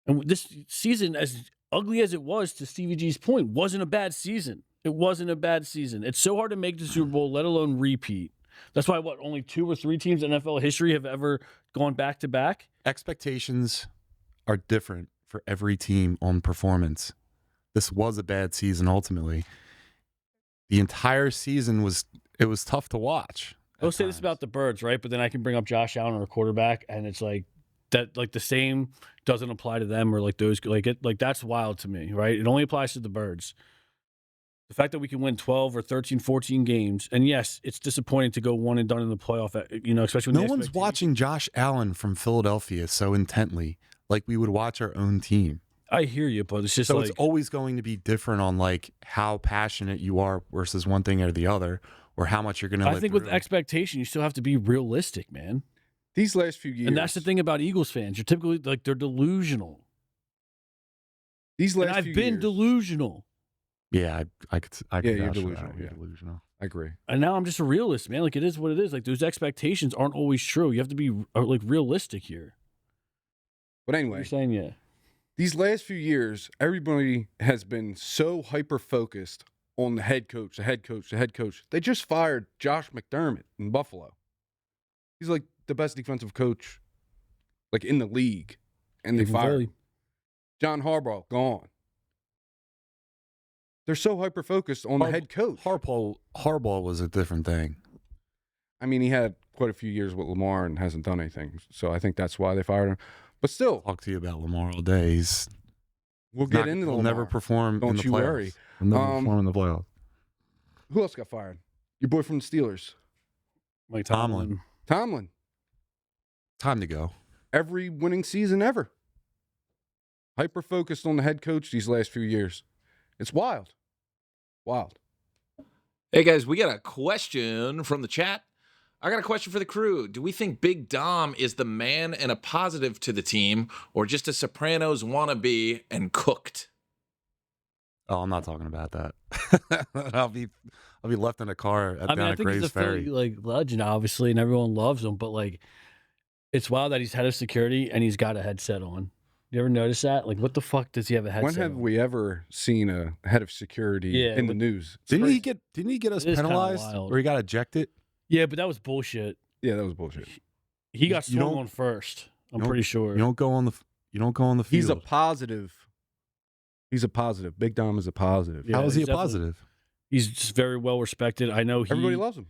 And this season, as ugly as it was, to Stevie G's point, wasn't a bad season. It wasn't a bad season. It's so hard to make the Super Bowl, let alone repeat. That's why only 2 or 3 teams in NFL history have ever gone back to back. Expectations are different for every team on performance. This was a bad season ultimately. The entire season was tough to watch. I'll say this about the Birds, right? But then I can bring up Josh Allen or a quarterback, and it's like that, like the same doesn't apply to them or like those, like that's wild to me, right? It only applies to the Birds. The fact that we can win 12 or 13, 14 games, and yes, it's disappointing to go one and done in the playoff, especially when no one's watching Josh Allen from Philadelphia so intently like we would watch our own team. I hear you, but it's just so it's always going to be different on like how passionate you are versus one thing or the other, or how much you're going to. I think with expectation, you still have to be realistic, man. These last few years, and that's the thing about Eagles fans. You're typically like they're delusional. These last, I've been delusional. Yeah, I could. You're delusional. Yeah, delusional. I agree. And now I'm just a realist, man. Like it is what it is. Like those expectations aren't always true. You have to be like realistic here. But anyway, you're saying yeah. These last few years, everybody has been so hyper-focused on the head coach. They just fired Josh McDermott in Buffalo. He's like the best defensive coach like in the league. And they fired him. John Harbaugh, gone. They're so hyper-focused on the head coach. Harbaugh was a different thing. I mean, he had quite a few years with Lamar and hasn't done anything. So I think that's why they fired him. But still, talk to you about Lamar all day. We'll get into Lamar. He'll never perform Don't in the you playoffs. worry. He'll never perform in the playoffs. Who else got fired? Your boy from the Steelers. Mike Tomlin. Tomlin. Time to go. Every winning season ever. Hyper-focused on the head coach these last few years. It's wild. Wild. Hey, guys, we got a question from the chat. I got a question for the crew. Do we think Big Dom is the man and a positive to the team, or just a Sopranos wannabe and cooked? Oh, I'm not talking about that. I'll be left in a car down at Graves Ferry. Philly, like legend, obviously, and everyone loves him. But like, it's wild that he's head of security and he's got a headset on. You ever notice that? Like, what the fuck does he have a headset? When have we ever seen a head of security in the news? Didn't he get us penalized or he got ejected? Yeah, but that was bullshit. Yeah, that was bullshit. He got swung on first. I'm pretty sure. You don't go on the field. He's a positive. Big Dom is a positive. Yeah, how is he a positive? He's just very well respected. I know everybody loves him.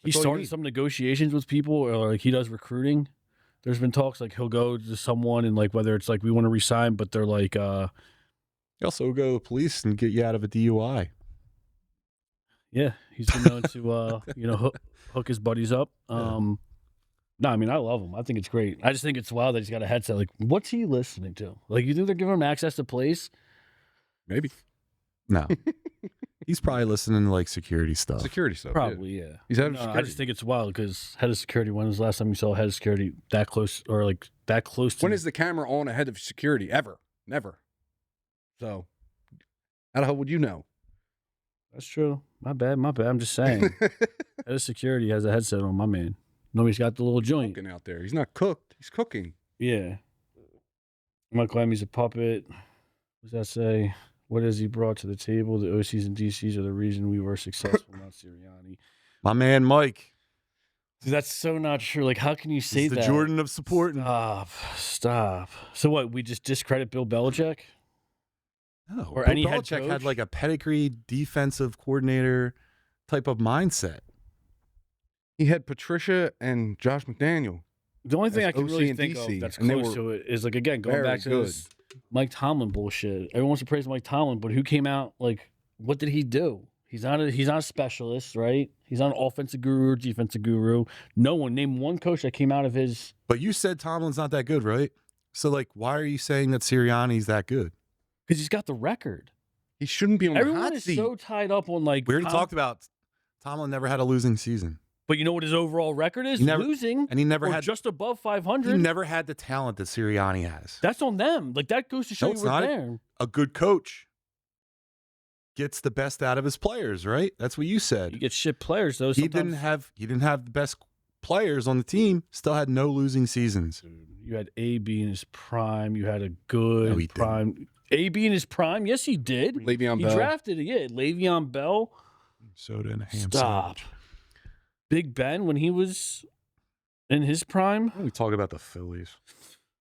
He started some negotiations with people, or like he does recruiting. There's been talks like he'll go to someone and like whether it's like we want to resign, but they're like he also go to the police and get you out of a DUI. Yeah, he's been known to hook his buddies up. No, I mean I love him. I think it's great. I just think it's wild that he's got a headset. Like, what's he listening to? Like, you think they're giving him access to plays? Maybe. No. He's probably listening to like security stuff. Probably, yeah. He's head of security. I just think it's wild because head of security. When was the last time you saw a head of security that close or like that close to? When is the camera on a head of security? Ever? Never. So, how the hell would you know? That's true. My bad. I'm just saying. Head of security has a headset on, my man. Nobody's got the little joint. Cooking out there. He's not cooked. He's cooking. Yeah. Michael Emmy's a puppet. What does that say? What has he brought to the table? The OCs and DCs are the reason we were successful, not Sirianni. My man, Mike. Dude, that's so not true. Like, how can you say that? The Jordan of support. Stop. So what? We just discredit Bill Belichick? No. Or Bill any head Belichick coach? had like a pedigree defensive coordinator type of mindset. He had Patricia and Josh McDaniel. The only thing I can OC really and think DC, of that's and they close were to it is, like, again, going very back to good. this Mike Tomlin bullshit. Everyone wants to praise Mike Tomlin, but who came out, like, what did he do? He's not a specialist, right? He's not an offensive guru or defensive guru. No one. Name one coach that came out of his... But you said Tomlin's not that good, right? So, like, why are you saying that Sirianni's that good? Because he's got the record. He shouldn't be on Everyone the hot is seat. so tied up on, like... We already talked about Tomlin never had a losing season. But you know what his overall record is? Losing. And he never or had... just above 500. He never had the talent that Sirianni has. That's on them. Like, that goes to show No, you it's we're not. there. A good coach. gets the best out of his players, right? That's what you said. You get shit players though. He didn't have the best players on the team. Still had no losing seasons. You had AB in his prime. You had a No, good he prime. AB in his prime. Yes, he did. Le'Veon He Bell. drafted it. Yeah, Le'Veon Bell. Soda and a ham Stop. sandwich. Big Ben when he was in his prime. Why don't we talk about the Phillies?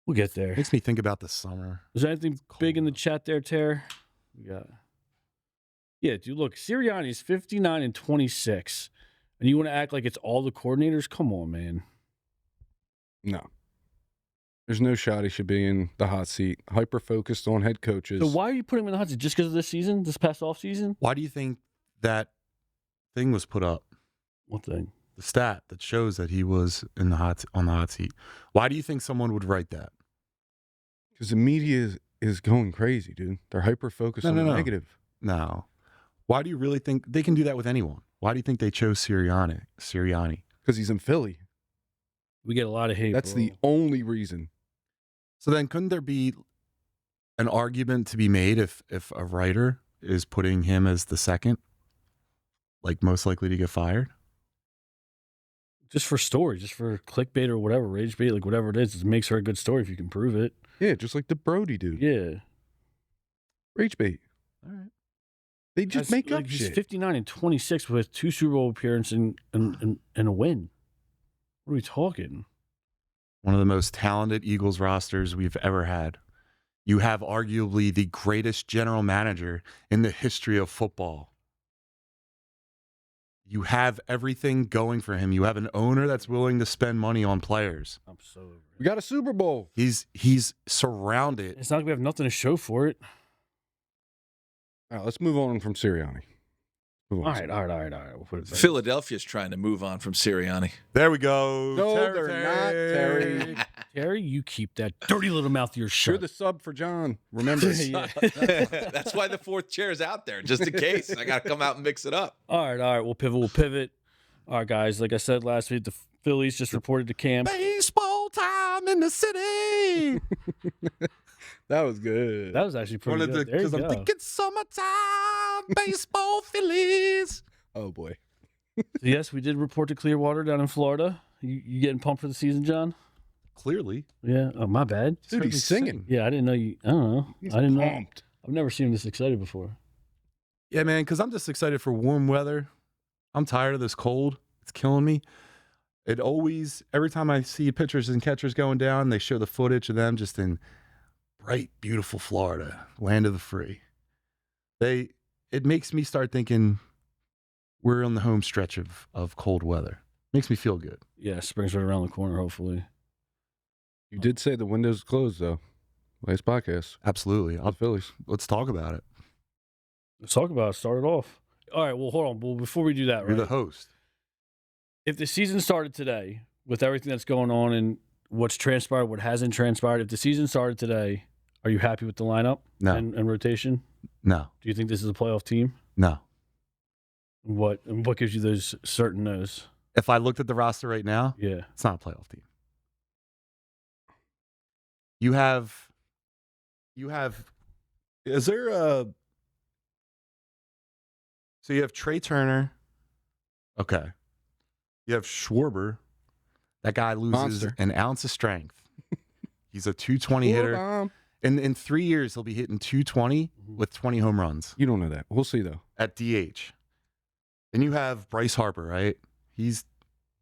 We'll get there. Makes me think about the summer. Is there anything big in the chat there, Ter? Yeah, dude. Look, Sirianni's 59-26, and you want to act like it's all the coordinators? Come on, man. No. There's no shot he should be in the hot seat. Hyper focused on head coaches. So why are you putting him in the hot seat? Just because of this season, this past off season? Why do you think that thing was put up? What thing? The stat that shows that he was on the hot seat. Why do you think someone would write that? Because the media is going crazy, dude. They're hyper focused on the negative. No. Why do you really think they can do that with anyone? Why do you think they chose Sirianni? Because he's in Philly. We get a lot of hate. That's bro. the only reason. So then couldn't there be an argument to be made if a writer is putting him as the second, like most likely to get fired? Just for story, just for clickbait or whatever, rage bait, like whatever it is, it makes her a good story if you can prove it. Yeah, just like the Brody dude. Yeah. Rage bait. All right. They just make up he's shit. 59-26 with 2 Super Bowl appearances and a win. What are we talking? One of the most talented Eagles rosters we've ever had. You have arguably the greatest general manager in the history of football. You have everything going for him. You have an owner that's willing to spend money on players. I'm so over it. We got a Super Bowl. He's surrounded. It's not like we have nothing to show for it. All right, let's move on from Sirianni. Move All on. right. We'll put it back. Philadelphia's trying to move on from Sirianni. There we go. No, they're not, Terry. Terry, you keep that dirty little mouth of yours shut. You're the sub for John. Remember. Yeah. That's why the fourth chair is out there, just in case. I got to come out and mix it up. All right. We'll pivot. All right, guys. Like I said last week, the Phillies just reported to camp. Baseball time in the city. That was good. That was actually pretty good. There you Because I'm go. thinking summertime, baseball, Phillies. Oh, boy. So yes, we did report to Clearwater down in Florida. You getting pumped for the season, John? Clearly. Yeah. Oh, my bad. Dude, he's singing. Yeah, I didn't know you. I don't know. He's I didn't know. pumped. I've never seen him this excited before. Yeah, man, because I'm just excited for warm weather. I'm tired of this cold. It's killing me. Every time I see pitchers and catchers going down, they show the footage of them just in bright, beautiful Florida, land of the free. It makes me start thinking we're on the home stretch of cold weather. Makes me feel good. Yeah, spring's right around the corner, hopefully. You did say the window's closed, though. Last podcast. Absolutely. The Phillies. Let's talk about it. Let's talk about it. Start it off. All right, well, hold on. Well, before we do that, You're right? the host. If the season started today, with everything that's going on and what's transpired, what hasn't transpired, if the season started today, are you happy with the lineup No. and rotation? No. Do you think this is a playoff team? No. What gives you those certain no's? If I looked at the roster right now, Yeah. it's not a playoff team. You have is there a so you have Trey Turner. Okay. You have Schwarber. That guy loses Monster. an ounce of strength. He's a 220 hitter. In 3 years, he'll be hitting 220 with 20 home runs You don't know that. We'll see, though. at DH. Then you have Bryce Harper, right? He's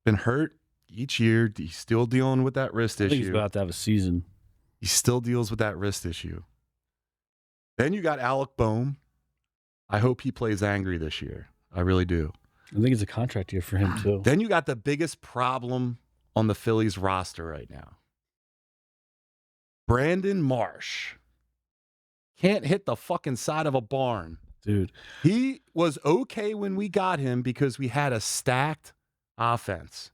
been hurt each year. He's still dealing with that wrist I think he's issue. about to have a season. He still deals with that wrist issue. Then you got Alec Boehm. I hope he plays angry this year. I really do. I think it's a contract year for him, too. Then you got the biggest problem on the Phillies roster right now. Brandon Marsh can't hit the fucking side of a barn. Dude, He was okay when we got him because we had a stacked offense.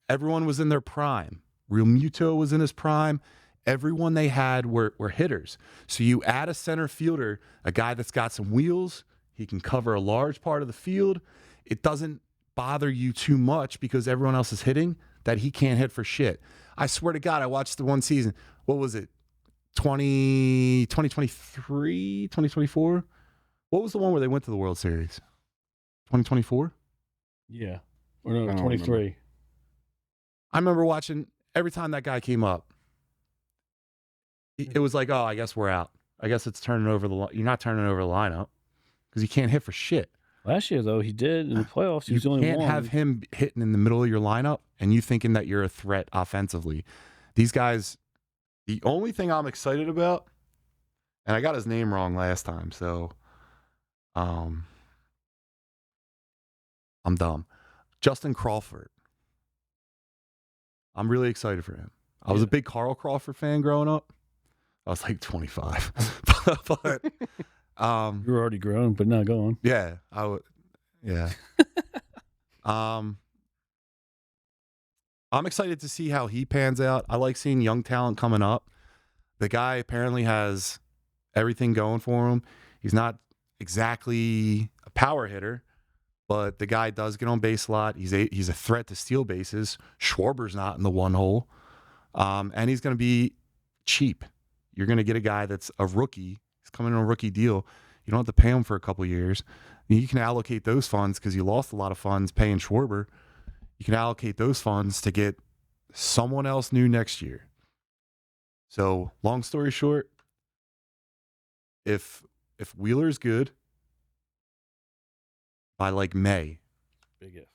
Everyone was in their prime. Real Muto was in his prime. Everyone they had were hitters. So you add a center fielder, a guy that's got some wheels. He can cover a large part of the field. It doesn't bother you too much because everyone else is hitting that he can't hit for shit. I swear to God, I watched the one season. What was it? 2023, 2024? What was the one where they went to the World Series? 2024? Yeah. Or no, I don't 23. remember. I remember watching every time that guy came up. It was like, oh, I guess we're out. I guess it's turning over you're not turning over the lineup because you can't hit for shit. Last year, though, he did in the playoffs. He You was the only can't one. have him hitting in the middle of your lineup and you thinking that you're a threat offensively. These guys, the only thing I'm excited about, and I got his name wrong last time, so I'm dumb. Justin Crawford. I'm really excited for him. I was a big Carl Crawford fan growing up. I was like 25. but You were already grown, but not going. yeah, I would. Yeah. I'm excited to see how he pans out. I like seeing young talent coming up. The guy apparently has everything going for him. He's not exactly a power hitter, but the guy does get on base a lot. He's a threat to steal bases. Schwarber's not in the one hole. And he's going to be cheap. You're going to get a guy that's a rookie. He's coming on a rookie deal. You don't have to pay him for a couple years. You can allocate those funds because you lost a lot of funds paying Schwarber. You can allocate those funds to get someone else new next year. So, long story short, if Wheeler's good by like May, Big if.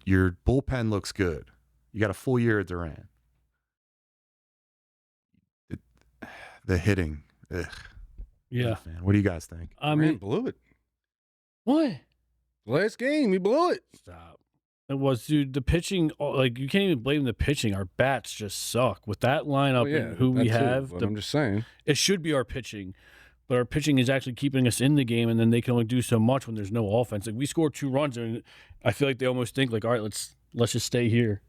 your bullpen looks good. You got a full year at Duran. The hitting, ugh. Yeah. Man, what do you guys think? I Man, mean, blew it. what? Last game, he blew it. Stop. It was, dude, the pitching, like, you can't even blame the pitching. Our bats just suck. With that lineup Oh, yeah, and who we that too, have, but I'm just saying. it should be our pitching. But our pitching is actually keeping us in the game, and then they can only do so much when there's no offense. Like, we scored 2 runs, and I feel like they almost think, like, all right, let's just stay here,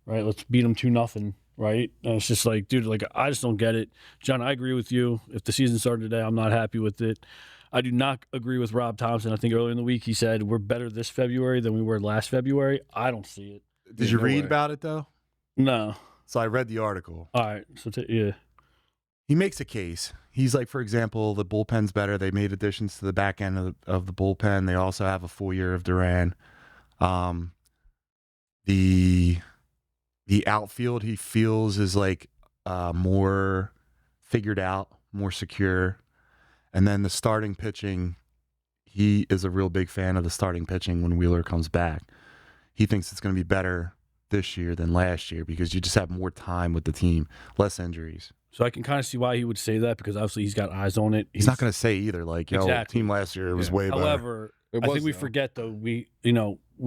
right? Let's beat them 2-0, right? And it's just like, dude, like, I just don't get it. John, I agree with you. If the season started today, I'm not happy with it. I do not agree with Rob Thompson. I think earlier in the week he said we're better this February than we were last February. I don't see it. Did you no read way. about it though? No. So I read the article. All right. So, yeah. He makes a case. He's like, for example, the bullpen's better. They made additions to the back end of the bullpen. They also have a full year of Duran. The outfield he feels is like more figured out, more secure. And then the starting pitching, he is a real big fan of the starting pitching when Wheeler comes back. He thinks it's going to be better this year than last year because you just have more time with the team, less injuries. So I can kind of see why he would say that because obviously he's got eyes on it. He's not going to say either, like, yo, Exactly. team last year was Yeah. way better. However, It I was, think we though. forget though we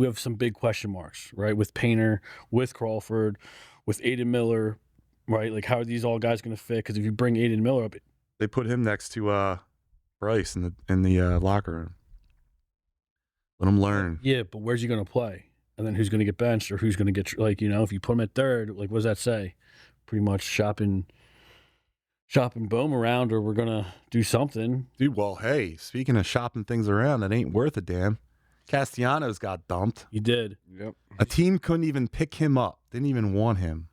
have some big question marks, right? With Painter, with Crawford, with Aiden Miller, right? Like how are these all guys going to fit? Because if you bring Aiden Miller up, They put him next to Bryce in the locker room. Let him learn. yeah, but where's he going to play? And then who's going to get benched or who's going to get if you put him at third, like what does that say? Pretty much shopping Bohm around, or we're gonna do something. Dude, well, hey, speaking of shopping things around, it ain't worth a damn. Castellanos got dumped. He did. Yep. A team couldn't even pick him up. Didn't even want him.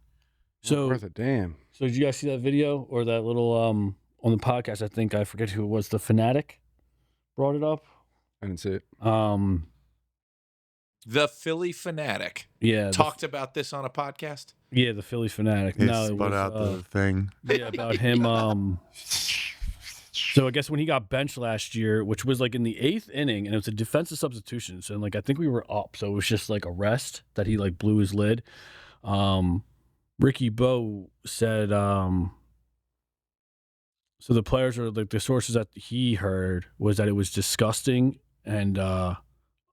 So Worth a damn. So did you guys see that video or that little on the podcast? I forget who it was. The Fanatic brought it up. I didn't see it. The Philly Fanatic Yeah, talked about this on a podcast. the Philly Fanatic. He No, it spun was, out the thing. yeah, about him. So I guess when he got benched last year, which was like in the 8th inning, and it was a defensive substitution. So like I think we were up, so it was just like a rest that he like blew his lid. Ricky Bo said, so the players are like the sources that he heard was that it was disgusting and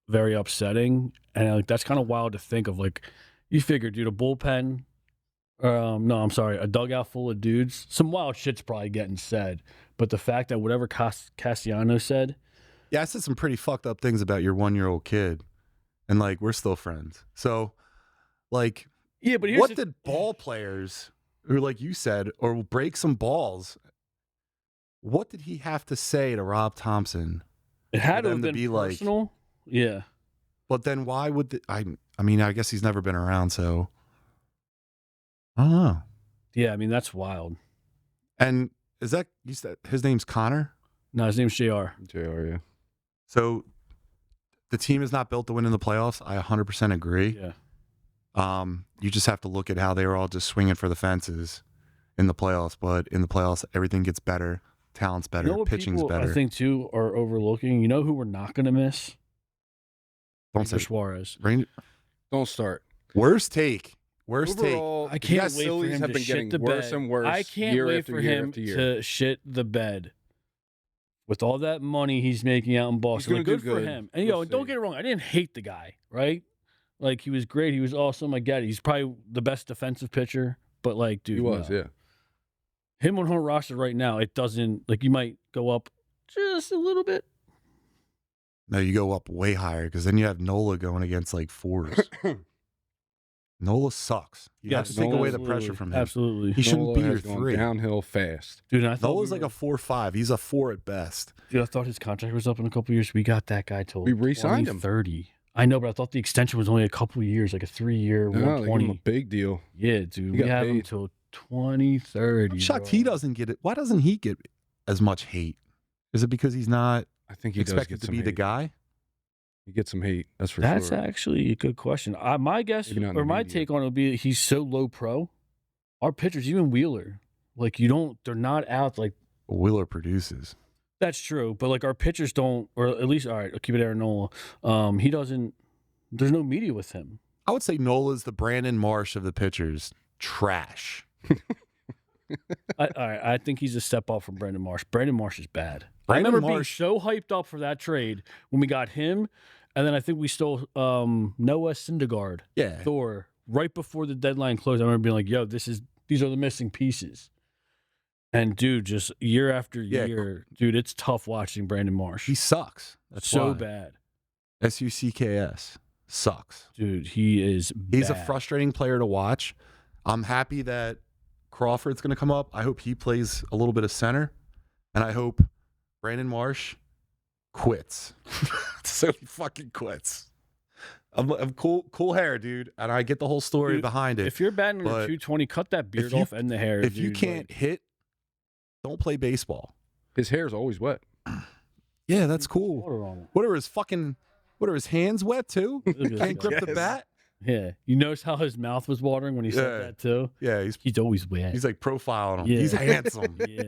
very upsetting, and like that's kind of wild to think of. Like you figure, dude, a bullpen. No, I'm sorry, a dugout full of dudes. Some wild shit's probably getting said, but the fact that whatever Castellanos said, Yeah, I said some pretty fucked up things about your 1-year-old kid, and like we're still friends. So, like, yeah, but here's what did ball players, or like you said, or break some balls? What did he have to say to Rob Thompson? it had for to them have to been be like- personal. Yeah, But then why would I mean, I guess he's never been around, so I don't know. yeah. I mean that's wild. And is that you said his name's Connor? No, his name's JR. JR, yeah. So the team is not built to win in the playoffs. I 100% agree. Yeah. You just have to look at how they were all just swinging for the fences in the playoffs. But in the playoffs, everything gets better. Talent's better. You know what Pitching's people, better. I think, too, are overlooking? You know who we're not going to miss? Don't Ranger say Suarez. Don't start. Worst take. Worst Overall, I can't the wait for Phillies him have to been shit getting the worse bed. and worse. I can't year wait after for year him after year. to shit the bed. With all that money he's making out in Boston, gonna like, do good for good. him. And We'll don't see. get it wrong, I didn't hate the guy, right? Like, he was great, he was awesome. I get it. He's probably the best defensive pitcher, but like, dude, He was, no. yeah. Him on her roster right now, it doesn't, like, you might go up just a little bit. No, you go up way higher because then you have Nola going against like fours. Nola sucks. You have to take away the pressure from him. Absolutely. He shouldn't Nola be your has gone 3. downhill fast. Dude, and I thought Nola's like a 4.5. He's a 4 at best. Dude, I thought his contract was up in a couple of years. We got that guy till We re-signed him. 30. I know, but I thought the extension was only a couple of years, like a 3-year, No, they gave him a 120. big deal. Yeah, dude. He We got have him paid. till 2030. I'm shocked bro. he doesn't get it. Why doesn't he get as much hate? Is it because he's not I think he does get expected to some be the hate. guy? He gets some hate. That's for That's sure. actually a good question. My guess Maybe not in or the my media. take on it would be he's so low pro. Our pitchers, even Wheeler, like they're not out like. Wheeler produces. That's true, but like our pitchers don't, or at least, all right, I'll keep it Aaron Nola. He doesn't. There's no media with him. I would say Nola's the Brandon Marsh of the pitchers. Trash. All right, I think he's a step up from Brandon Marsh. Brandon Marsh is bad. I Brandon remember Marsh- being so hyped up for that trade when we got him, and then I think we stole Noah Syndergaard, Yeah. Thor, right before the deadline closed. I remember being like, "Yo, these are the missing pieces." And dude, just year after Yeah. year, dude, it's tough watching Brandon Marsh. He sucks. That's so why. bad, SUCKS. Sucks. dude. He is. He's a bad. frustrating player to watch. I'm happy that Crawford's going to come up. I hope he plays a little bit of center. And I hope Brandon Marsh quits. So he fucking quits. I'm cool hair, dude. And I get the whole story Dude, behind it. If you're batting under but 220, cut that beard you- off and the hair. If you dude, can't like- hit, don't play baseball. His hair's always wet. Yeah, that's cool. Water on it. What are his hands wet too? Can't grip the Yes. bat? Yeah, you notice how his mouth was watering when he said Yeah. that too. Yeah, He's always wet. he's like profiling him. Yeah. He's handsome. Yeah,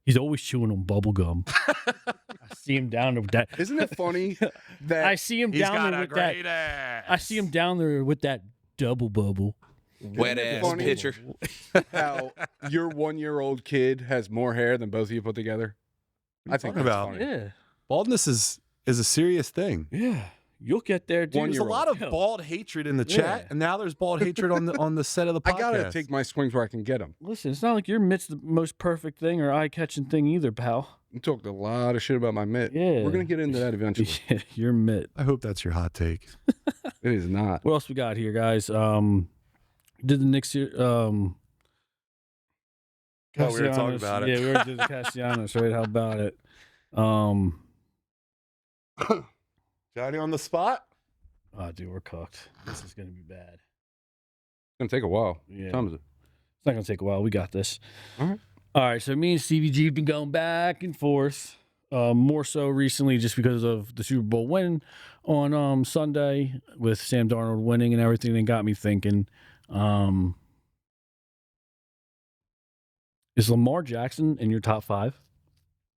he's always chewing on bubble gum. I see him down there with that. Isn't it funny that I see him He's down got there a with that. great ass. I see him down there with that double bubble. Wet ass funny? pitcher. how your 1-year-old kid has more hair than both of you put together? I think talking that's about? funny. Yeah, Baldness is a serious thing. yeah. You'll get there, dude. There's a lot of bald hatred in the chat, Yeah. and now there's bald hatred on the set of the podcast. I gotta take my swings where I can get them. Listen, it's not like your mitt's the most perfect thing or eye-catching thing either, pal. You talked a lot of shit about my mitt. Yeah. We're gonna get into that eventually. Yeah, your mitt. I hope that's your hot take. It is not. What else we got here, guys? Did the Knicks here? Oh, we were talking Castellanos. about it. Yeah, we already did the Castellanos, right? How about it? Johnny on the spot. Oh, dude, we're cooked. This is gonna be bad. It's gonna take a while. Yeah. What time is it? It's not gonna take a while. We got this. All right. All right. So me and Stevie G have been going back and forth. More so recently, just because of the Super Bowl win on Sunday with Sam Darnold winning and everything. That got me thinking. Is Lamar Jackson in your top 5?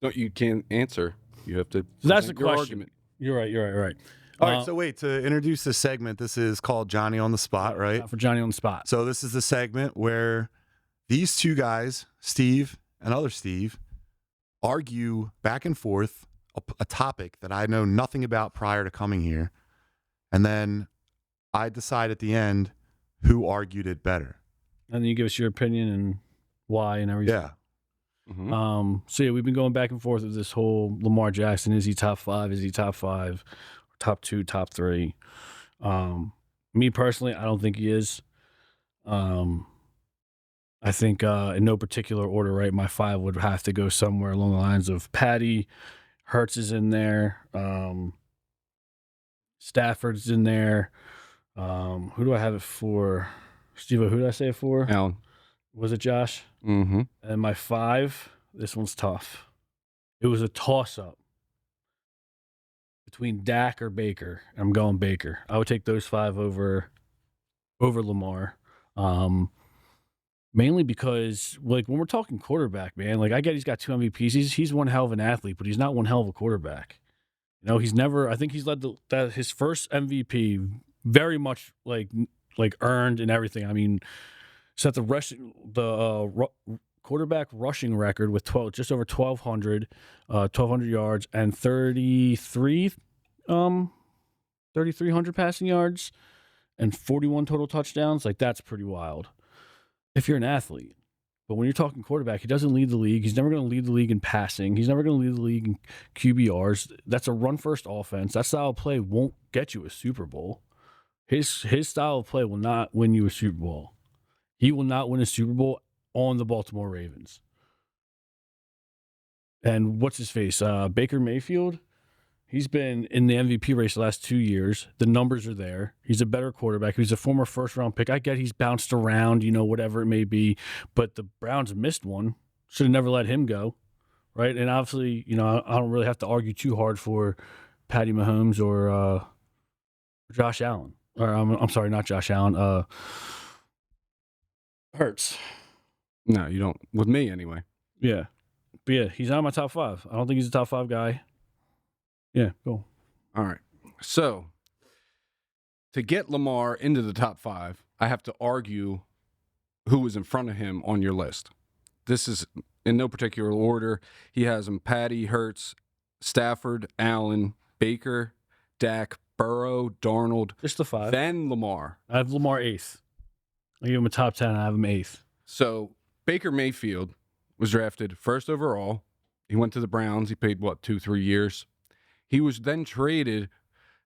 No, you can't answer. You have to. So that's the present your question. argument. You're right. You're right. All right, so wait, to introduce this segment, this is called Johnny on the Spot, right? For Johnny on the spot. So this is the segment where these two guys, Steve and other Steve, argue back and forth a topic that I know nothing about prior to coming here. And then I decide at the end who argued it better. And then you give us your opinion and why and everything. Yeah. Mhm. So yeah, we've been going back and forth with this whole Lamar Jackson. Is he top 5? Is he top 5? Top 2, top 3? Me personally, I don't think he is. I think in no particular order, right? My 5 would have to go somewhere along the lines of Patty, Hurts is in there, Stafford's in there. Who do I have it for? Steve, who did I say it for? Alan. Was it Josh? Mm-hmm. And my 5, this one's tough. it was a toss-up between Dak or Baker. I'm going Baker. I would take those 5 over Lamar. Mainly because, like, when we're talking quarterback, man, like, I get he's got 2 MVPs. He's one hell of an athlete, but he's not one hell of a quarterback. You know, he's never. I think he's led his first MVP very much like earned and everything. I mean, set the quarterback rushing record with just over 1,200 yards and 3,300 passing yards and 41 total touchdowns. Like, that's pretty wild if you're an athlete. But when you're talking quarterback, he doesn't lead the league. He's never going to lead the league in passing. He's never going to lead the league in QBRs. That's a run-first offense. That style of play won't get you a Super Bowl. His style of play will not win you a Super Bowl. He will not win a Super Bowl on the Baltimore Ravens. And what's his face? Baker Mayfield. He's been in the MVP race the last 2 years. The numbers are there. He's a better quarterback. He's a former first-round pick. I get he's bounced around, whatever it may be. But the Browns missed one. Should have never let him go, right? And obviously, I don't really have to argue too hard for Patty Mahomes or Josh Allen. Or I'm sorry, not Josh Allen. Hurts. No, you don't. With me, anyway. Yeah. But yeah, he's not in my top 5. I don't think he's a top 5 guy. Yeah, cool. All right. So, to get Lamar into the top 5, I have to argue who is in front of him on your list. This is in no particular order. He has him Patty, Hurts, Stafford, Allen, Baker, Dak, Burrow, Darnold. Just the 5. Then Lamar. I have Lamar 8th. I give him a top 10. I have him 8th. So, Baker Mayfield was drafted first overall. He went to the Browns. He played, 2-3 years. He was then traded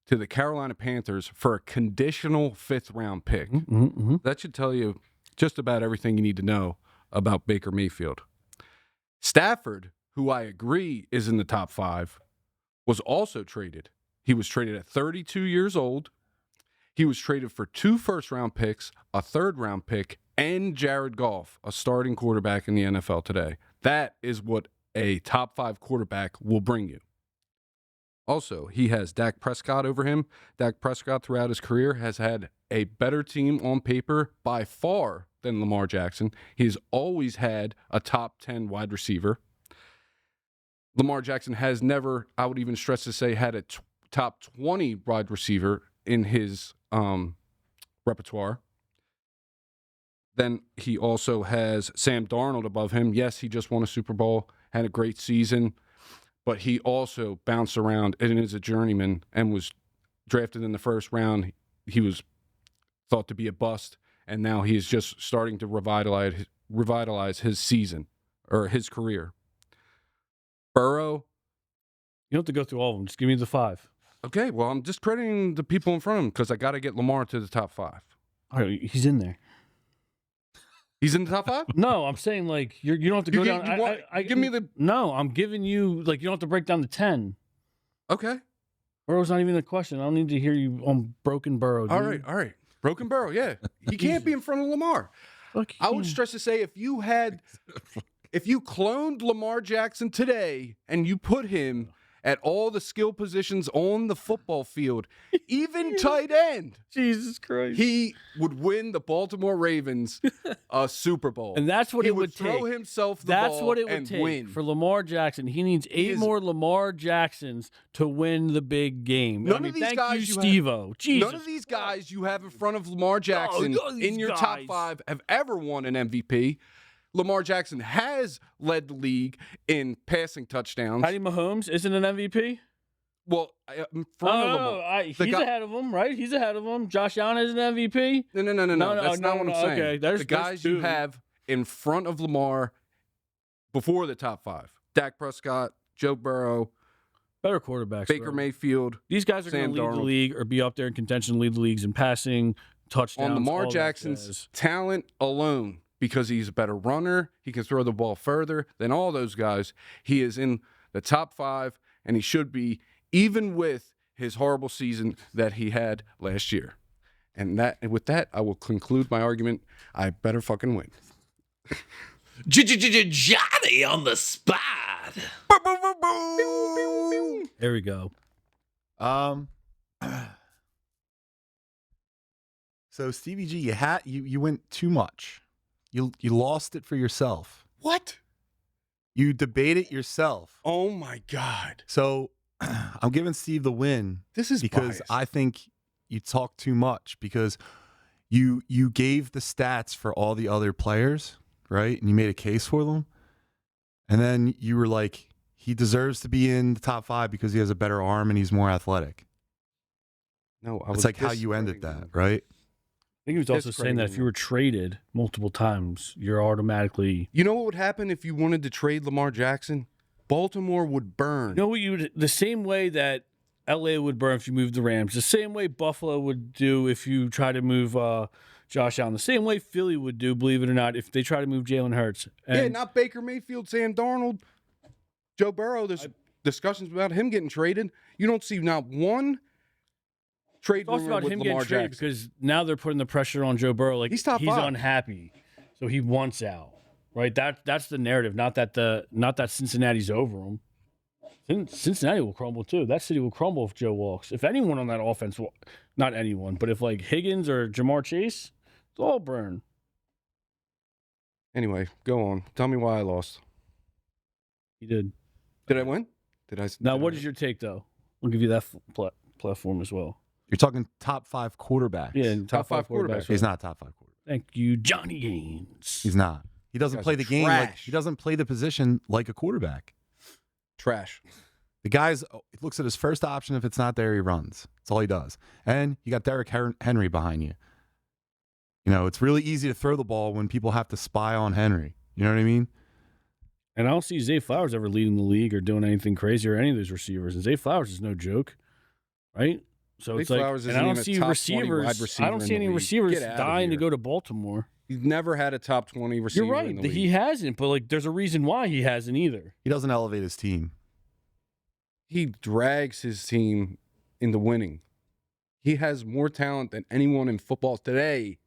to the Carolina Panthers for a conditional 5th-round pick. Mm-hmm. That should tell you just about everything you need to know about Baker Mayfield. Stafford, who I agree is in the top 5, was also traded. He was traded at 32 years old. He was traded for 2 first-round picks, a 3rd-round pick, and Jared Goff, a starting quarterback in the NFL today. That is what a top 5 quarterback will bring you. Also, he has Dak Prescott over him. Dak Prescott throughout his career has had a better team on paper by far than Lamar Jackson. He's always had a top 10 wide receiver. Lamar Jackson has never, I would even stress to say, had a top 20 wide receiver in his repertoire. Then he also has Sam Darnold above him. Yes, he just won a Super Bowl, had a great season. But he also bounced around and is a journeyman and was drafted in the 1st round. He was thought to be a bust, and now he is just starting to revitalize his season or his career. Burrow. You don't have to go through all of them. Just give me the 5. Okay, well, I'm just crediting the people in front of him because I got to get Lamar to the top 5. All right, he's in there. He's in the top 5? No, I'm saying, like, you don't have to go down. Give me the... No, I'm giving you, like, you don't have to break down the 10. Okay. Burrow's not even a question. I don't need to hear you on Broken Burrow. Dude. All right. Broken Burrow, yeah. He can't be in front of Lamar. I would stress to say if you cloned Lamar Jackson today and you put him at all the skill positions on the football field, even tight end, Jesus Christ, he would win the Baltimore Ravens a Super Bowl. And that's what he it would throw take. himself the That's ball what it would and take win. for Lamar Jackson. He needs 8 more Lamar Jacksons to win the big game. None of these guys Steve-O. Jesus. None of these guys you have in front of Lamar Jackson in your top 5 have ever won an MVP. Lamar Jackson has led the league in passing touchdowns. Patty Mahomes isn't an MVP? Well, in front of Lamar. He's ahead of him, right? He's ahead of him. Josh Allen is an MVP? No. That's not what I'm saying. Okay. The guys you have in front of Lamar before the top 5. Dak Prescott, Joe Burrow. Better quarterbacks. Baker Mayfield. These guys are going to lead the league or be up there in contention, lead the leagues in passing, touchdowns. On Lamar Jackson's talent alone, because he's a better runner, he can throw the ball further than all those guys. He is in the top 5, and he should be, even with his horrible season that he had last year. And with that, I will conclude my argument. I better fucking win. Johnny on the spot. There we go. So Stevie G, you went too much. You lost it for yourself. What? You debate it yourself. Oh my God. So I'm giving Steve the win. This is because biased. I think you talk too much because you gave the stats for all the other players, right? And you made a case for them. And then you were like, he deserves to be in the top 5 because he has a better arm and he's more athletic. No, It's like how you ended that, right? I think he was also saying that if you were traded multiple times, you're automatically. You know what would happen if you wanted to trade Lamar Jackson? Baltimore would burn. You know what you would, the same way that LA would burn if you moved the Rams, the same way Buffalo would do if you try to move Josh Allen, the same way Philly would do, believe it or not, if they try to move Jalen Hurts. And Yeah, not Baker Mayfield, Sam Darnold, Joe Burrow. There's discussions about him getting traded. You don't see not one trade it's also rumor about with him Lamar getting traded Jackson. because now they're putting the pressure on Joe Burrow. Like He's top 5. unhappy, so he wants out. Right? That's the narrative. Not that Cincinnati's over him. Cincinnati will crumble too. That city will crumble if Joe walks. If anyone on that offense, not anyone, but if like Higgins or Jamar Chase, they'll all burn. Anyway, go on. Tell me why I lost. He did. Did I win? Did I? Now, did what I is your take though? I'll give you that platform as well. You're talking top 5 quarterbacks. Yeah, Top five quarterbacks. He's not top 5 quarterback. Thank you, Johnny Gaines. He's not. He doesn't Guys play are the game like trash. he doesn't play the position like a quarterback. Trash. The guy's he looks at his first option. If it's not there, he runs. That's all he does. And you got Derrick Henry behind you. You know, it's really easy to throw the ball when people have to spy on Henry. You know what I mean? And I don't see Zay Flowers ever leading the league or doing anything crazy or any of those receivers. And Zay Flowers is no joke, right? So Zay it's like, Flowers and isn't I don't even a see top 20 receivers. wide receiver I don't in see the any league. receivers Get outta dying to here. go to Baltimore. He's never had a top 20 receiver. You're right. In the He league. hasn't, but like, there's a reason why he hasn't either. He doesn't elevate his team. He drags his team into winning. He has more talent than anyone in football today,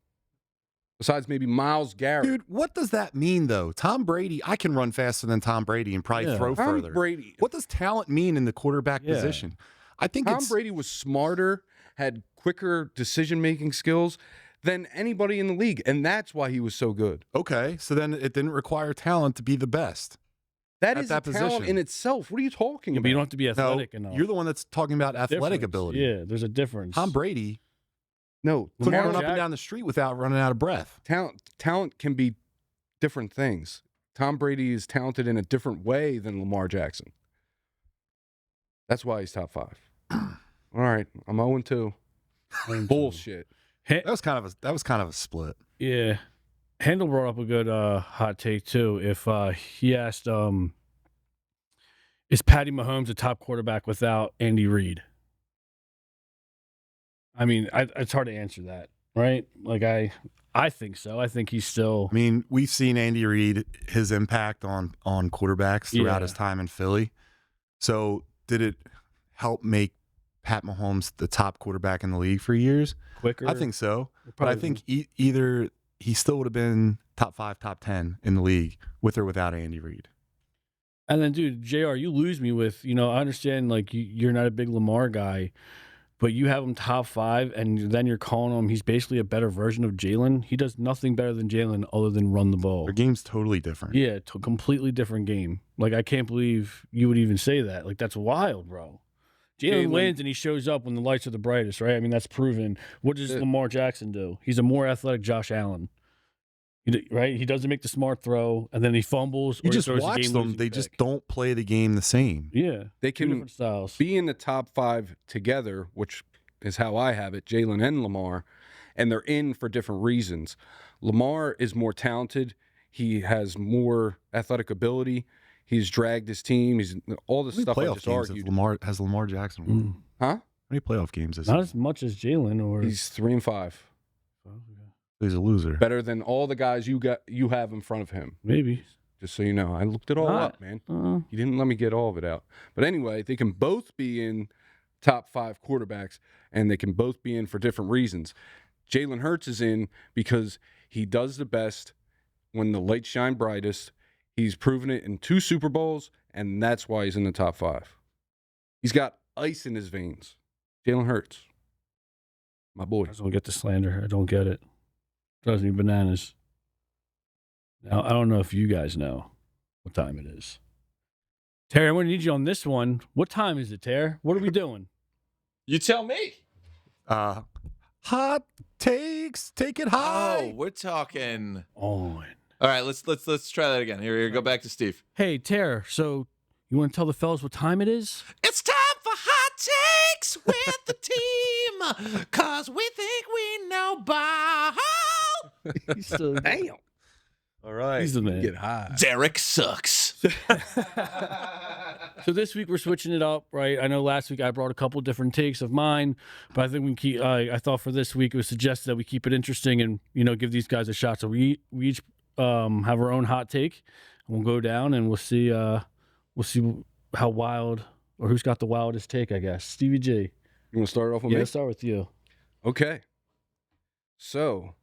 besides maybe Myles Garrett. Dude, what does that mean, though? Tom Brady, I can run faster than Tom Brady and probably Yeah. throw Tom further. Brady. What does talent mean in the quarterback Yeah. position? I think Tom it's Brady was smarter, had quicker decision-making skills than anybody in the league, and that's why he was so good. okay. So then it didn't require talent to be the best. That At is that a talent position. in itself. What are you talking Yeah, about? but you don't have to be No, athletic enough. you're the one that's talking about athletic Difference. ability. Yeah, there's a difference. Tom Brady No, couldn't Lamar run up and Jack- down the street without running out of breath. talent can be different things. Tom Brady is talented in a different way than Lamar Jackson. That's why he's top 5. All right, I'm 0-2. Bullshit. That was kind of a split. Yeah. Handel brought up a good hot take too. If he asked, is Patty Mahomes a top quarterback without Andy Reid? I mean, it's hard to answer that, right? Like I think so. I think he's still. I mean, we've seen Andy Reid, his impact on quarterbacks throughout Yeah. his time in Philly. So did it help make Pat Mahomes the top quarterback in the league for years? Quicker. I think so. But Probably I think either he still would have been top 5, top 10 in the league with or without Andy Reid. And then, dude, JR, you lose me with, I understand, like, you're not a big Lamar guy, but you have him top 5, and then you're calling him, he's basically a better version of Jalen. He does nothing better than Jalen other than run the ball. Their game's totally different. Yeah, completely different game. Like, I can't believe you would even say that. Like, that's wild, bro. Jalen wins, and he shows up when the lights are the brightest, right? I mean, that's proven. What does Lamar Jackson do? He's a more athletic Josh Allen. Right? He doesn't make the smart throw, and then he fumbles. You or just he throws a watch them. game-losing They pick. just don't play the game the same. Yeah. They Two can different styles. be in the top 5 together, which is how I have it, Jalen and Lamar, and they're in for different reasons. Lamar is more talented. He has more athletic ability. He's dragged his team. He's all the How many stuff I playoff just games argued. has Lamar Jackson won? Huh? How many playoff games is Not he? as much as Jalen or. He's 3-5. He's a loser. Better than all the guys you have in front of him. Maybe. Just so you know, I looked it all Not- up, man. You didn't let me get all of it out. But anyway, they can both be in top 5 quarterbacks, and they can both be in for different reasons. Jalen Hurts is in because he does the best when the lights shine brightest. He's proven it in 2 Super Bowls, and that's why he's in the top 5. He's got ice in his veins. Jalen Hurts. My boy. I just don't get the slander. I don't get it. Drives me bananas. Now, I don't know if you guys know what time it is. Terry, I'm going to need you on this one. What time is it, Terry? What are we doing? You tell me. Hot takes, take it high. Oh, we're talking. On. All right, let's try that again. Here, go back to Steve. Hey, Terry, so you want to tell the fellas what time it is? It's time for hot takes with the team, cause we think we know ball. He's so Damn. All right. He's the man. Get high. Derek sucks. So this week we're switching it up, right? I know last week I brought a couple different takes of mine, but I think we can keep. I thought for this week it was suggested that we keep it interesting and give these guys a shot. So we each have our own hot take, and we'll go down and we'll see how wild or who's got the wildest take. I guess Stevie G. You want to start off with Yeah, me? let's start with you. Okay. So,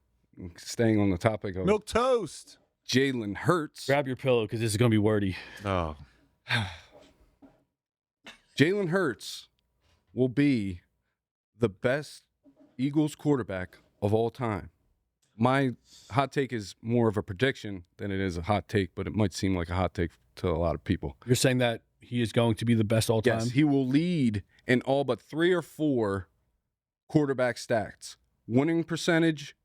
staying on the topic of Milk toast. Jalen Hurts. Grab your pillow because this is going to be wordy. Oh. Jalen Hurts will be the best Eagles quarterback of all time. My hot take is more of a prediction than it is a hot take, but it might seem like a hot take to a lot of people. You're saying that he is going to be the best all time? Yes, he will lead in all but 3 or 4 quarterback stats. Winning percentage,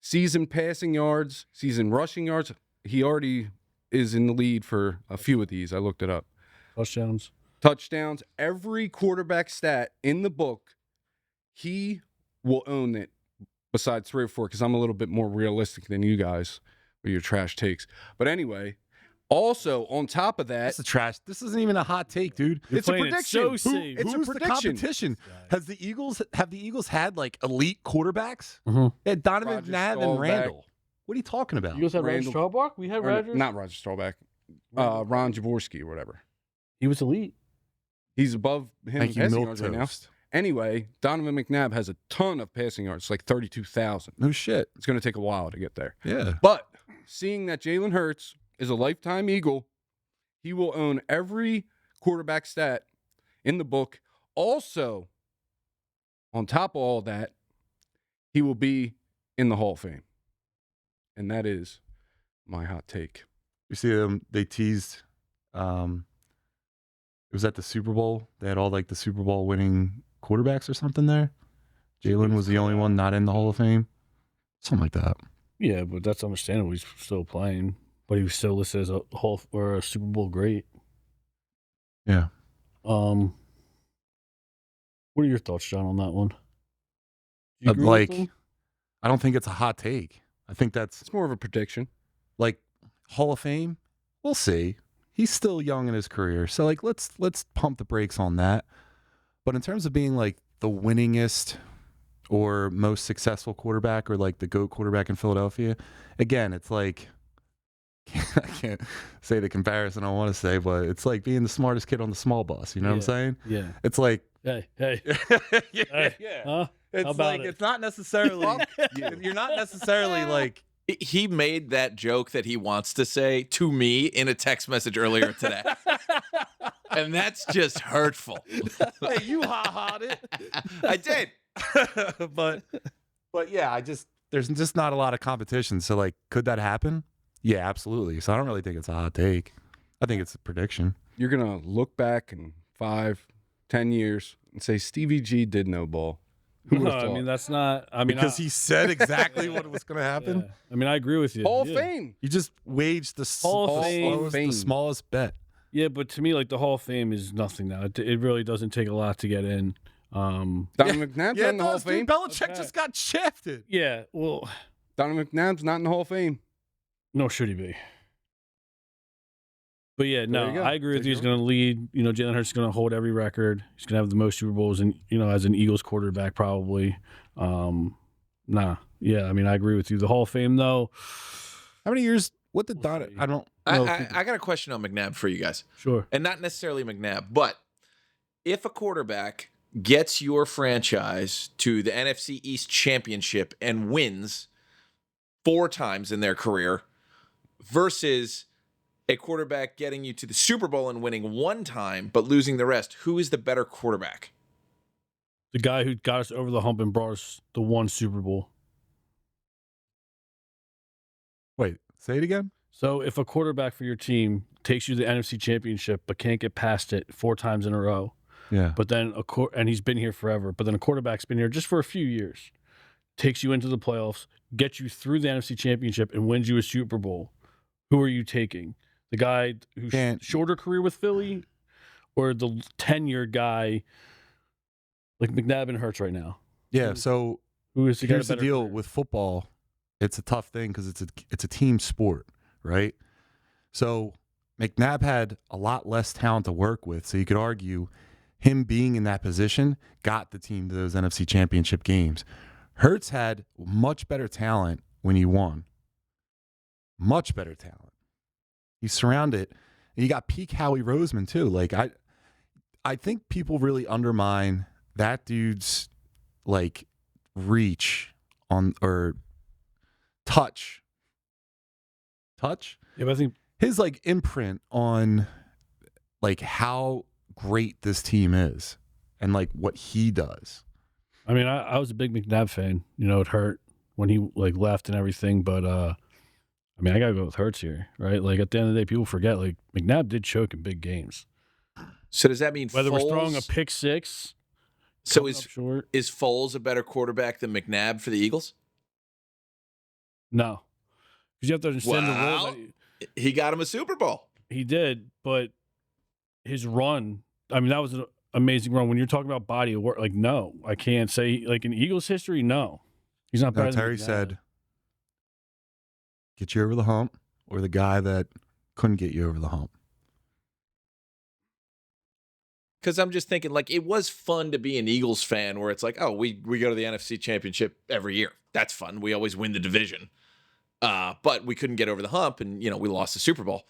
season passing yards, season rushing yards. He already is in the lead for a few of these. I looked it up. Touchdowns. Every quarterback stat in the book, he will own it besides 3 or 4 because I'm a little bit more realistic than you guys with your trash takes. But anyway, also on top of that, That's a trash. This isn't even a hot take, dude. it's a playing it prediction. so safe. It's a Who's the prediction. competition? Have the Eagles had like elite quarterbacks? Mhm. They had Donovan Roger McNabb and Staubach. Randall. What are you talking about? You guys had Roger Randall- Staubach? We had Or Roger. not Roger Staubach. Ron Jaworski or whatever. He was elite. He's above him Thank in you, passing Milk yards right now. Toast. Anyway, Donovan McNabb has a ton of passing yards, like 32,000. No shit. It's going to take a while to get there. Yeah. But seeing that Jalen Hurts is a lifetime Eagle, he will own every quarterback stat in the book. Also, on top of all that, he will be in the Hall of Fame. And that is my hot take. You see them? They teased. It was at the Super Bowl. They had all like the Super Bowl winning quarterbacks or something there. Jalen was the only one not in the Hall of Fame. Something like that. Yeah, but that's understandable. He's still playing, but he was still listed as a Hall or a Super Bowl great. Yeah. What are your thoughts, John, on that one? Do you agree with Like, him? I don't think it's a hot take. I think that's It's more of a prediction. like Hall of Fame. We'll see. He's still young in his career, so like let's pump the brakes on that. But in terms of being like the winningest or most successful quarterback or like the GOAT quarterback in Philadelphia, again, it's like I can't say the comparison I want to say, but it's like being the smartest kid on the small bus. You know what I'm Yeah. saying? Yeah. It's like Hey. yeah, Hey. yeah. Huh? It's about like it? it's not necessarily you're not necessarily like He made that joke that he wants to say to me in a text message earlier today. And that's just hurtful. hey, you ha-ha'd it. I did. but yeah, there's just not a lot of competition. So like, could that happen? Yeah, absolutely. So I don't really think it's a hot take. I think it's a prediction. You're going to look back in 5, 10 years and say Stevie G did no ball. Who No, would have I thought? mean, that's not. I mean, Because he said exactly what was going to happen. yeah. I mean, I agree with you. Hall of Yeah. Fame. You just waged the Hall of Fame. the smallest bet. Yeah, but to me, like the Hall of Fame is nothing now. It really doesn't take a lot to get in. Donovan McNabb's not in the Hall of Fame. Belichick Okay. just got shafted. Yeah, well, Donovan McNabb's not in the Hall of Fame. no, should he be? But yeah, you no, go. I agree with There's you. He's your- going to lead. Jalen Hurts is going to hold every record. He's going to have the most Super Bowls, and as an Eagles quarterback, probably. Yeah, I mean, I agree with you. The Hall of Fame, though. How many years? What did We'll Don? see. I don't know. I got a question on McNabb for you guys. Sure. And not necessarily McNabb, but if a quarterback gets your franchise to the NFC East Championship and wins 4 times in their career, versus a quarterback getting you to the Super Bowl and winning one time but losing the rest. Who is the better quarterback? The guy who got us over the hump and brought us the one Super Bowl. Wait, say it again? So if a quarterback for your team takes you to the NFC Championship but can't get past it 4 times in a row, Yeah. but then and he's been here forever, but then a quarterback's been here just for a few years, takes you into the playoffs, gets you through the NFC Championship, and wins you a Super Bowl, who are you taking? The guy who's shorter career with Philly, or the tenured guy like McNabb and Hurts right now? Yeah, so Who is here's the deal with football. It's a tough thing because it's a team sport, right? So McNabb had a lot less talent to work with, so you could argue him being in that position got the team to those NFC Championship games. Hurts had much better talent when he won. Much better talent. He's surrounded. And you got peak Howie Roseman too. Like I think people really undermine that dude's like reach on or touch. Yeah, but I think His like imprint on like how great this team is and like what he does. I mean, I was a big McNabb fan. You know, it hurt when he like left and everything, but I mean, I gotta go with Hurts here, right? Like at the end of the day, people forget like McNabb did choke in big games. So does that mean Whether Foles, we're throwing a pick six? So coming up short? is Foles a better quarterback than McNabb for the Eagles? No, because you have to understand the role Well, that he got him a Super Bowl. he did, but his run. I mean, that was an amazing run. When you're talking about body of work, like no, I can't say like in Eagles history, no, he's not better. Now, Terry than McNabb. said, get you over the hump or the guy that couldn't get you over the hump. Because I'm just thinking, like, it was fun to be an Eagles fan where it's like, oh, we go to the NFC Championship every year. That's fun. We always win the division. But we couldn't get over the hump, and, you know, we lost the Super Bowl.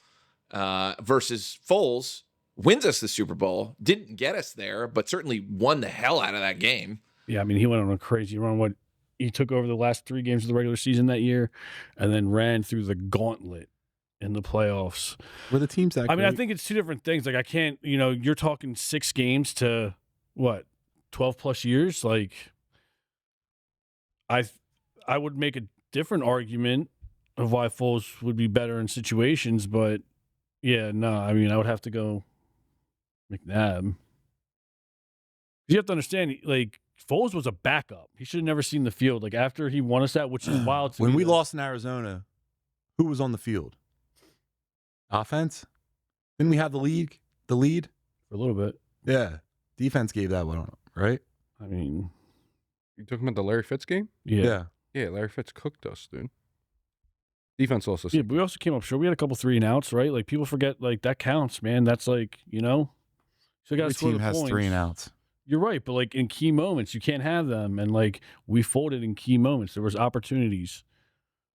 Versus Foles wins us the Super Bowl, didn't get us there, but certainly won the hell out of that game. Yeah, I mean, he went on a crazy run. What he took over the last 3 games of the regular season that year, and then ran through the gauntlet in the playoffs. Were the teams that I mean, I great? think it's 2 different things. Like, I can't, you know, you're talking 6 games to what, 12 plus years. Like, I would make a different argument of why Foles would be better in situations, but yeah, no, I mean, I would have to go McNabb. You have to understand, like, Foles was a backup. He should have never seen the field. Like, after he won us that, which is wild to When me, we though. lost in Arizona, who was on the field? Offense? Didn't we have the lead? The lead? For a little bit. Yeah. Defense gave that one up, right? I mean, You talking about the Larry Fitz game? yeah. Yeah, Larry Fitz cooked us, dude. Defense also. Yeah, but we also came up short. We had a couple 3 and outs, right? Like, people forget, like, that counts, man. That's like, you know, so you got to Every score team the has points. 3 and outs. You're right, but like in key moments, you can't have them. And like we folded in key moments. There was opportunities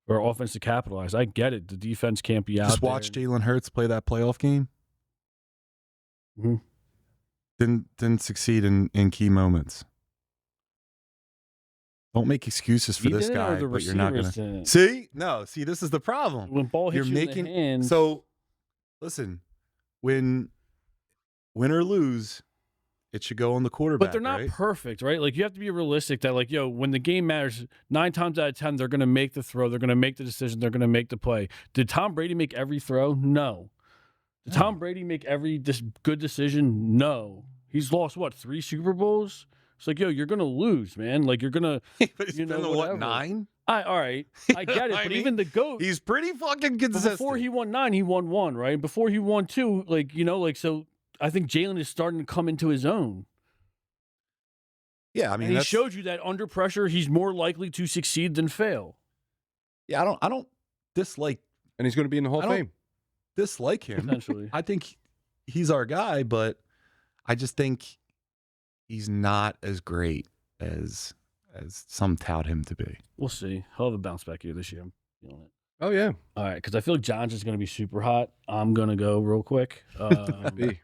for our offense to capitalize. I get it. The defense can't be out Just there. watch Jalen Hurts play that playoff game. Mhm. Didn't succeed in key moments. Don't make excuses for He this did it, or guy, the but you're not going receivers to. didn't? See? No, see, this is the problem. When ball hits You're you making in the hand, so. Listen, when win or lose, it should go on the quarterback. but they're not right? perfect, right? Like you have to be realistic that like, yo, when the game matters, 9 times out of 10, they're going to make the throw, they're going to make the decision, they're going to make the play. Did Tom Brady make every throw? No. Did Tom Brady make every good decision? No. He's lost what, 3 Super Bowls? It's like, yo, you're going to lose, man. Like you're going to, But he's you know, been to whatever. what, 9? all right, I get it, I but mean, even the GOAT, He's pretty fucking but consistent. before he won 9, he won 1, right? Before he won 2, like, you know, like, so I think Jalen is starting to come into his own. Yeah, I mean, And he that's, showed you that under pressure, he's more likely to succeed than fail. yeah, I don't dislike And he's going to be in the Hall of I don't- Fame. dislike him. Potentially. I think he's our guy, but I just think he's not as great as some tout him to be. We'll see. He'll have a bounce back here this year. I'm feeling it. Oh, yeah. All right, because I feel like John's is going to be super hot. I'm going to go real quick. B.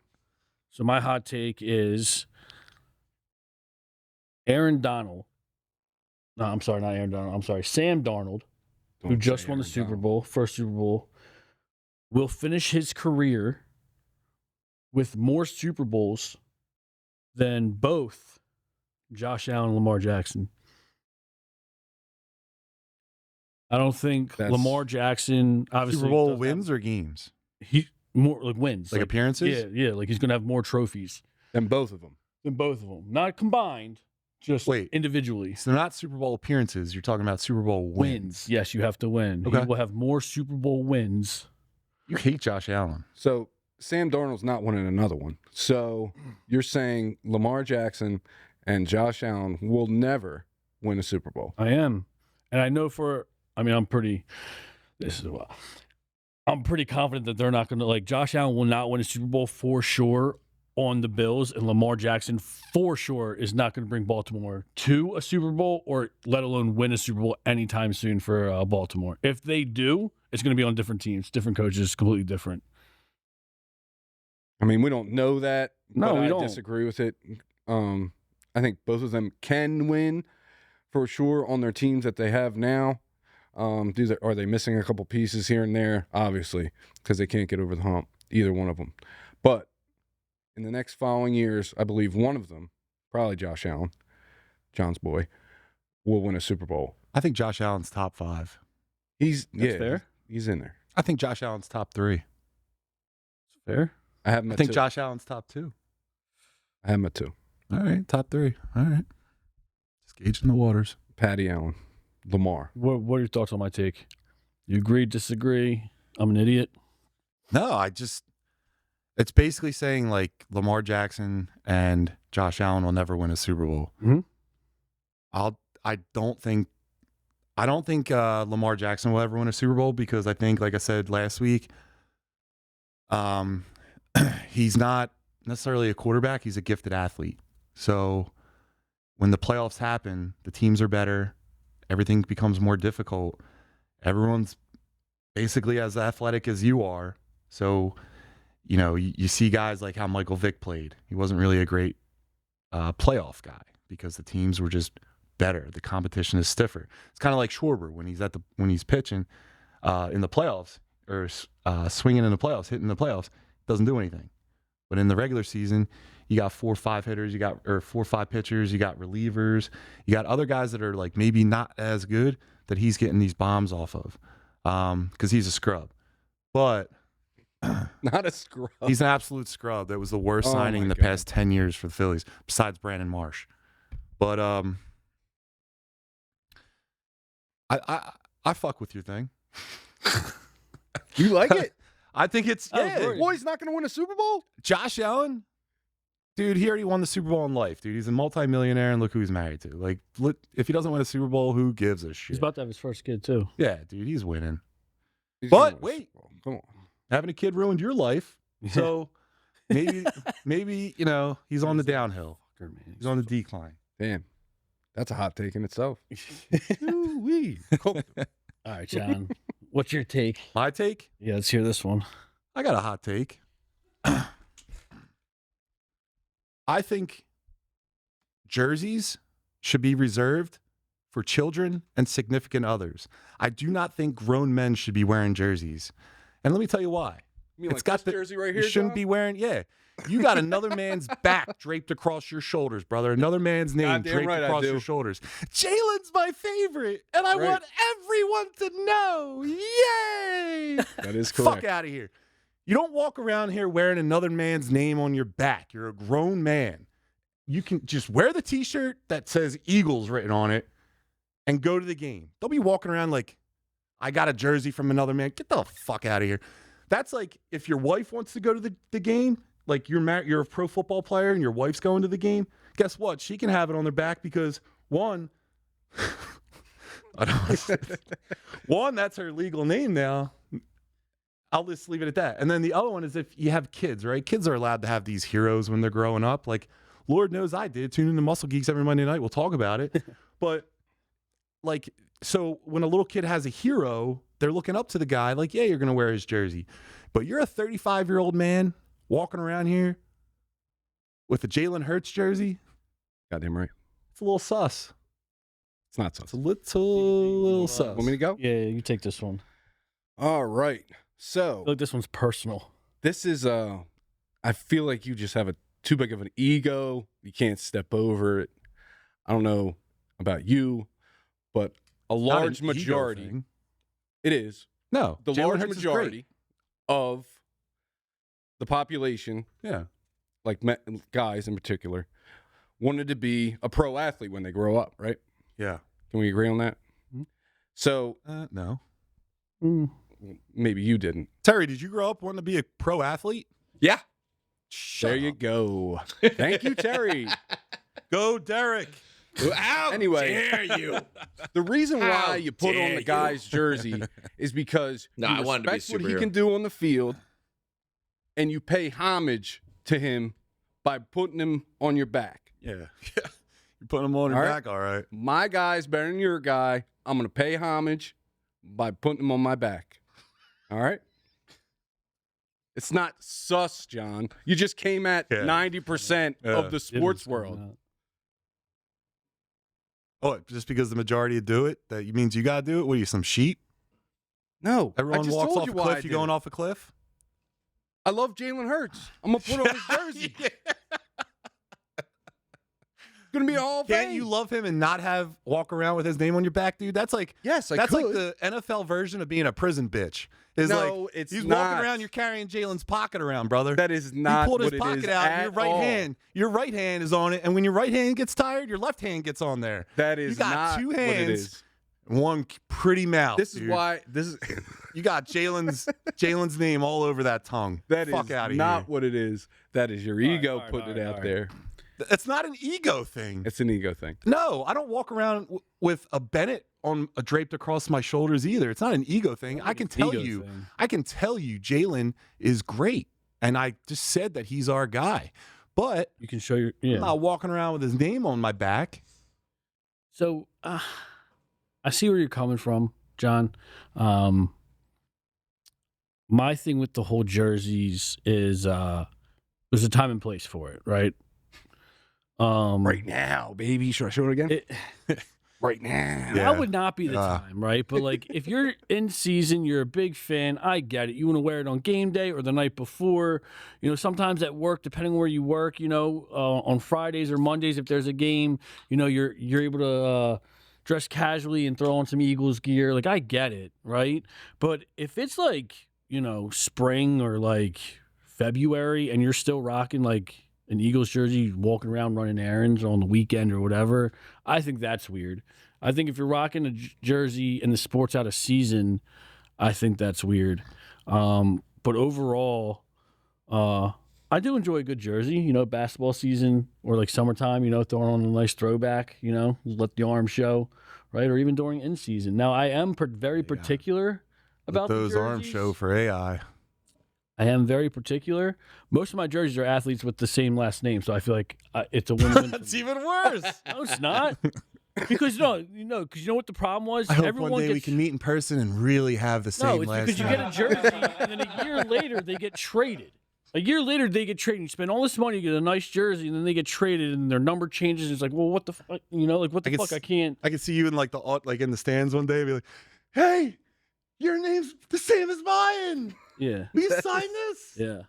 So my hot take is Aaron Donald. No, I'm sorry, not Aaron Donald. I'm sorry, Sam Darnold, who Don't just say won the Aaron Super Donald. Bowl, first Super Bowl, will finish his career with more Super Bowls than both Josh Allen and Lamar Jackson. I don't think Lamar Jackson obviously Super Bowl wins or games? He more like wins, like appearances. Yeah, like he's gonna have more trophies than both of them. Not combined, just individually. So they're not Super Bowl appearances. You're talking about Super Bowl wins. Yes, you have to win. Okay. He will have more Super Bowl wins. You hate Josh Allen. So Sam Darnold's not winning another one. So you're saying Lamar Jackson and Josh Allen will never win a Super Bowl? I am, and I know I'm pretty confident that they're not going to, like, Josh Allen will not win a Super Bowl for sure on the Bills, and Lamar Jackson for sure is not going to bring Baltimore to a Super Bowl, or let alone win a Super Bowl anytime soon for Baltimore. If they do, it's going to be on different teams, different coaches, completely different. I mean, we don't know that. No, we don't. I disagree with it. I think both of them can win for sure on their teams that they have now. Are they missing a couple pieces here and there? Obviously, because they can't get over the hump, either one of them. But in the next following years, I believe one of them, probably Josh Allen, John's boy, will win a Super Bowl. I think Josh Allen's top 5. That's fair. He's in there. I think Josh Allen's top 3. Fair. I think Josh Allen's top 2. I have him at 2. All right, top 3. All right. Just gauging the waters. Patty Allen, Lamar. What are your thoughts on my take? You agree, disagree? I'm an idiot. No, it's basically saying like Lamar Jackson and Josh Allen will never win a Super Bowl. Mm-hmm. I don't think Lamar Jackson will ever win a Super Bowl because I think, like I said last week, he's not necessarily a quarterback. He's a gifted athlete. So when the playoffs happen, the teams are better. Everything becomes more difficult. Everyone's basically as athletic as you are. So, you see guys like how Michael Vick played. He wasn't really a great playoff guy because the teams were just better. The competition is stiffer. It's kind of like Schwarber when he's pitching in the playoffs or swinging in the playoffs, hitting the playoffs, doesn't do anything. But in the regular season, you got 4 or 5 hitters, 4 or 5 pitchers, you got relievers, you got other guys that are like maybe not as good that he's getting these bombs off of because he's a scrub. But not a scrub. He's an absolute scrub. That was the worst signing in the past 10 years for the Phillies, besides Brandon Marsh. But I fuck with your thing. You like it? I think it's Boy's not going to win a Super Bowl. Josh Allen, dude, he already won the Super Bowl in life, dude. He's a multimillionaire, and look who he's married to. Like, if he doesn't win a Super Bowl, who gives a shit? He's about to have his first kid too. Yeah, dude, he's winning. But wait, come on, having a kid ruined your life, so maybe he's on the downhill. He's on the decline. Damn, that's a hot take in itself. All right, John. What's your take? My take? Yeah, let's hear this one. I got a hot take. I think jerseys should be reserved for children and significant others. I do not think grown men should be wearing jerseys. And let me tell you why. You mean it's like got this jersey right here, you shouldn't John? be wearing, you got another man's back draped across your shoulders, brother. Another man's name draped across your shoulders. Jalen's my favorite, and I want everyone to know. Yay! That is correct. Fuck out of here. You don't walk around here wearing another man's name on your back. You're a grown man. You can just wear the T-shirt that says Eagles written on it and go to the game. Don't be walking around like, I got a jersey from another man. Get the fuck out of here. That's like if your wife wants to go to the game, like you're a pro football player and your wife's going to the game, guess what? She can have it on their back because one, that's her legal name now. I'll just leave it at that. And then the other one is if you have kids, right? Kids are allowed to have these heroes when they're growing up. Like, Lord knows I did. Tune in to Muscle Geeks every Monday night. We'll talk about it. But, like, so when a little kid has a hero, they're looking up to the guy like, yeah, you're going to wear his jersey. But you're a 35-year-old man walking around here with a Jalen Hurts jersey. Goddamn right. It's a little sus. It's not sus. It's a little sus. Want me to go? Yeah, you take this one. All right. So feel like this one's personal. this is I feel like you just have too big of an ego. You can't step over it. I don't know about you, but a large Not an ego majority. thing. It is. No, The Jalen large Hurts is great. majority of the population, Yeah. like guys in particular, wanted to be a pro athlete when they grow up, right? Yeah. Can we agree on that? Mhm. So No. maybe you didn't. Terry, did you grow up wanting to be a pro athlete? Yeah. There you go. Thank you, Terry. Go, Derek. How Anyway. dare you? The reason How why you put on dare the you. guy's jersey is because No, you I wanted to be a respect what he superhero. can do on the field, and you pay homage to him by putting him on your back. Yeah. You're putting them on your All right. back, all right. My guy's better than your guy. I'm going to pay homage by putting him on my back. All right? It's not sus, John. You just came at Yeah. 90% of the sports world. Oh, just because the majority do it, that means you got to do it? What are you, some sheep? No. Everyone I just walks told off you a why I cliff, you did going it. off a cliff? I love Jalen Hurts. I'm going to put on his jersey. It's going to be a Hall of Can't Fame. you love him and not walk around with his name on your back, dude? That's like Yes, I that's could. like the NFL version of being a prison bitch. Is No, like it's he's not. walking around, you're carrying Jalen's pocket around, brother. That is He not pulled his what it pocket is out, at your right all. your right hand is on it, and when your right hand gets tired, your left hand gets on there. That is you got not two what it hands, is. one pretty mouth. This is dude. why this is You got Jalen's name all over that tongue. that Fuck is out of not here. what it is. That is your right, ego all right, putting all it right, out all right. there. It's not an ego thing. It's an ego thing. No, I don't walk around with a Bennett on draped across my shoulders either. It's not an ego thing. I can tell Ego you, thing. Jalen is great, and I just said that he's our guy. But You can show your yeah. I'm not walking around with his name on my back. So I see where you're coming from, John. My thing with the whole jerseys is there's a time and place for it, right? Right now, baby. Should I show it again? It, Right now. Yeah. That would not be the time, right? But like, if you're in season, you're a big fan. I get it. You want to wear it on game day or the night before. You know, sometimes at work, depending where you work. You know, on Fridays or Mondays, if there's a game, you know, you're able to dress casually and throw on some Eagles gear. Like, I get it, right? But if it's like, you know, spring or like February, and you're still rocking like an Eagles jersey, walking around running errands on the weekend or whatever, I think that's weird. I think if you're rocking a jersey and the sport's out of season, I think that's weird. But overall, I do enjoy a good jersey, you know, basketball season or like summertime, you know, throwing on a nice throwback, you know, let the arm show, right? Or even during in season. Now, I am very particular about Let those the arms jerseys. show for AI. I am very particular. Most of my jerseys are athletes with the same last name, so I feel like it's a win-win. for That's me. even worse. No, it's not. Because because you know what the problem was. I hope Everyone one day we gets, can meet in person and really have the same no, it's last because you name. get a jersey and then a year later they get traded. A year later they get traded. You spend all this money, you get a nice jersey, and then they get traded, and their number changes. It's like, well, what the fuck? You know, like what the could fuck? s- I can't. I can see you in like in the stands one day and be like, "Hey, your name's the same as mine. Yeah, Will you sign this?" yeah.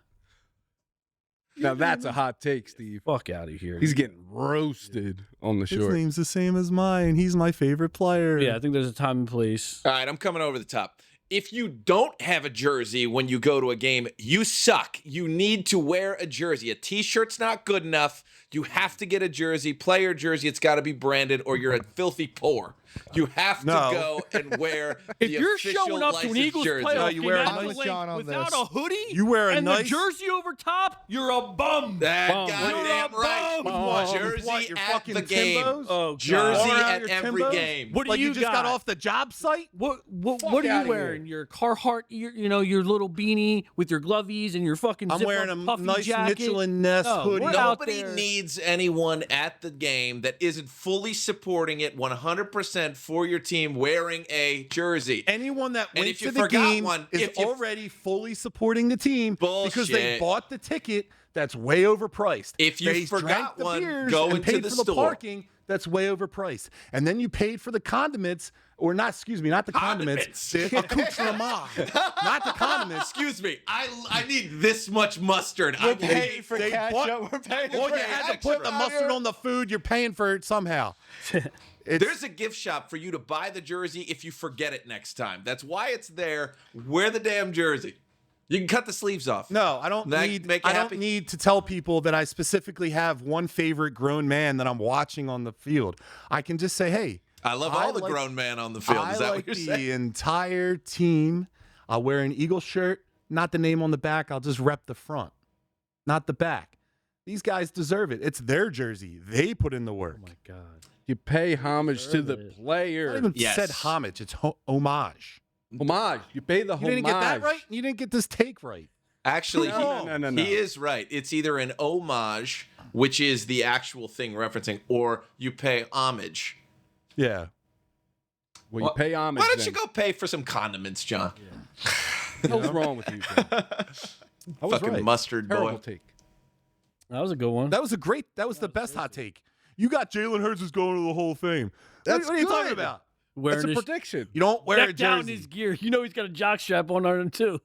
Now that's a hot take, Steve. Fuck out of here. He's getting roasted on the His short. name's the same as mine. He's my favorite player. Yeah, I think there's a time and place. All right, I'm coming over the top. If you don't have a jersey when you go to a game, you suck. You need to wear a jersey. A t-shirt's not good enough. You have to get a jersey, player jersey. It's got to be branded, or you're a filthy poor. You have to No. go and wear If the you're official showing up to an licensed Eagles jersey. playoff No, you game wear a at the nice- link John on without this. a hoodie, You wear a and nice- the jersey over top, you're a bum. That Bum. goddamn You're a right. bum. What, Jersey your at fucking the game. Timbos? Oh, God. Jersey All around at your every Timbos? game. What do Like you just got got? off the job site? What Fuck are you outta wearing? Your Carhartt, you know, your little beanie with your glovies and your fucking. I'm zip-up wearing a puffy nice jacket. Mitchell and Ness No, hoodie. we're out Nobody there. needs anyone at the game that isn't fully supporting it 100% for your team wearing a jersey. Anyone that And went if you to the forgot game one, is if you- already fully supporting the team because they Bullshit. bought the ticket that's way overpriced. If you they forgot drank the one, beers go and into paid the for the store. parking that's way overpriced. And then you paid for the condiments or not, excuse me, not the condiments. The accoutrement. Not the condiments. Excuse me. I need this much mustard. We're I paying for they bought- ketchup. We're paying Well, for you had to put the extra. mustard on the food. You're paying for it somehow. There's a gift shop for you to buy the jersey if you forget it next time. That's why it's there. Wear the damn jersey. You can cut the sleeves off. No, I don't That need. make you I happy? don't need to tell people that I specifically have one favorite grown man that I'm watching on the field. I can just say, hey, I love I all the like- grown men on the field. I Is that like what you're the saying? entire team. I'll wear an Eagle shirt, not the name on the back. I'll just rep the front, not the back. These guys deserve it. It's their jersey. They put in the work. Oh my god. You pay homage to the Deserve it. I player. even Yes. said homage. It's homage. Homage. You pay the You homage. didn't get that right. You didn't get this take right. Actually, No. he is right. It's either an homage, which is the actual thing referencing, or you pay homage. Yeah. Well, you pay homage. Why don't then. you go pay for some condiments, John? What the hell's wrong with you, John? I was Fucking right. mustard Terrible boy. take. That was a good one. That was the best hot take. You got Jalen Hurts is going to the Hall of Fame. That's what are you talking good. about? Wearing That's a his prediction. You don't wear a neck down jersey. his gear. You know he's got a jock strap on him too.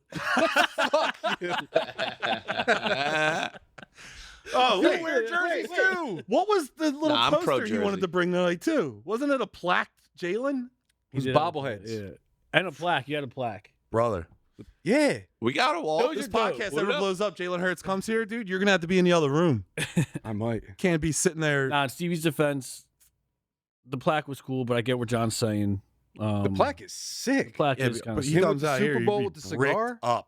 Oh, You wait, wear jerseys too. What was the little Nah, I'm pro poster he wanted jersey. to bring tonight too? Wasn't it a plaque, Jalen? Those did. bobbleheads. Yeah. And a plaque. You had a plaque. Brother. Yeah. We got a wall. Those This are dope. podcast What ever up? blows up, Jalen Hurts comes here, dude, you're gonna have to be in the other room. I might. Can't be sitting there. Nah, in Stevie's defense, the plaque was cool, but I get what John's saying. The plaque is sick. plaque Yeah, is kind but of he Him comes with the out Super here, Bowl you'd with be the bricked cigar? up.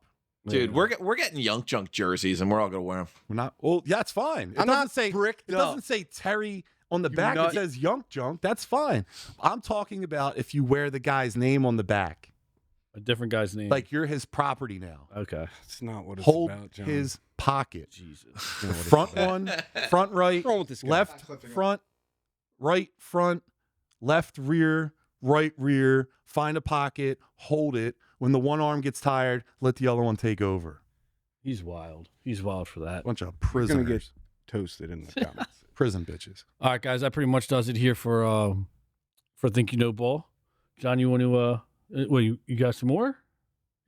Dude, we're getting young junk jerseys, and we're all gonna wear them. We're not. Well, yeah, it's fine. It I'm doesn't not say bricked It up. doesn't say Terry on the You back. nut. It says Young Junk. That's fine. I'm talking about if you wear the guy's name on the back, a different guy's name. like you're his property now. okay, That's not what it's Hold about, John. his pocket. Jesus. That's not what it's Front about. one, front right, What's wrong with this guy? left front, right front, left rear, right rear. Find a pocket, hold it. When the one arm gets tired, let the other one take over. He's wild. He's wild for that. Bunch of You're gonna prisoners, get toasted in the comments. prison bitches. All right, guys, that pretty much does it here for Think You Know Ball. John, you want to what you got some more?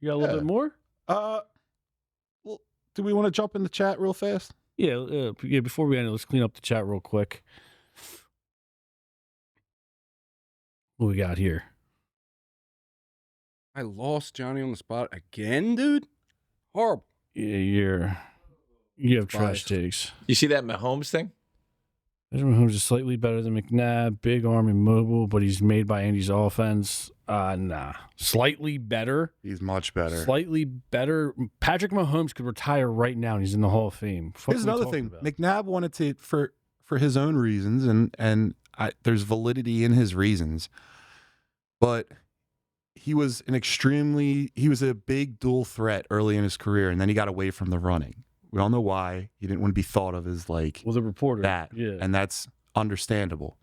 You got a little Yeah. bit more? Well, do we want to jump in the chat real fast? Yeah, yeah. Before we end it, let's clean up the chat real quick. What we got here? I lost Johnny on the spot again, dude. Horrible. Yeah, you have trash Biased. takes. You see that Mahomes thing? Benjamin Holmes is slightly better than McNabb, big arm and mobile, but he's made by Andy's offense. Nah. Slightly better. He's much better. Slightly better. Patrick Mahomes could retire right now and he's in the Hall of Fame. Fuck Here's are we another talking thing. about? McNabb wanted to for his own reasons, and there's validity in his reasons, but he was a big dual threat early in his career, and then he got away from the running. We all know why. He didn't want to be thought of as like Well, the reporter. that, Yeah. and that's understandable.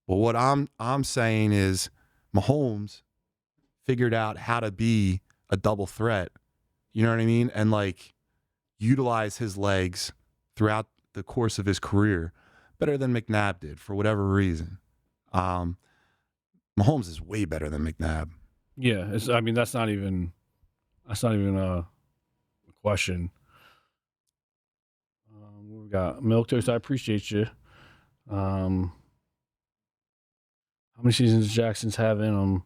But what I'm saying is Mahomes figured out how to be a double threat. You know what I mean? And like utilize his legs throughout the course of his career better than McNabb did for whatever reason. Mahomes is way better than McNabb. Yeah. I mean, that's not even a question. What we got? Milk Toast, I appreciate you. How many seasons does Jackson's have in him?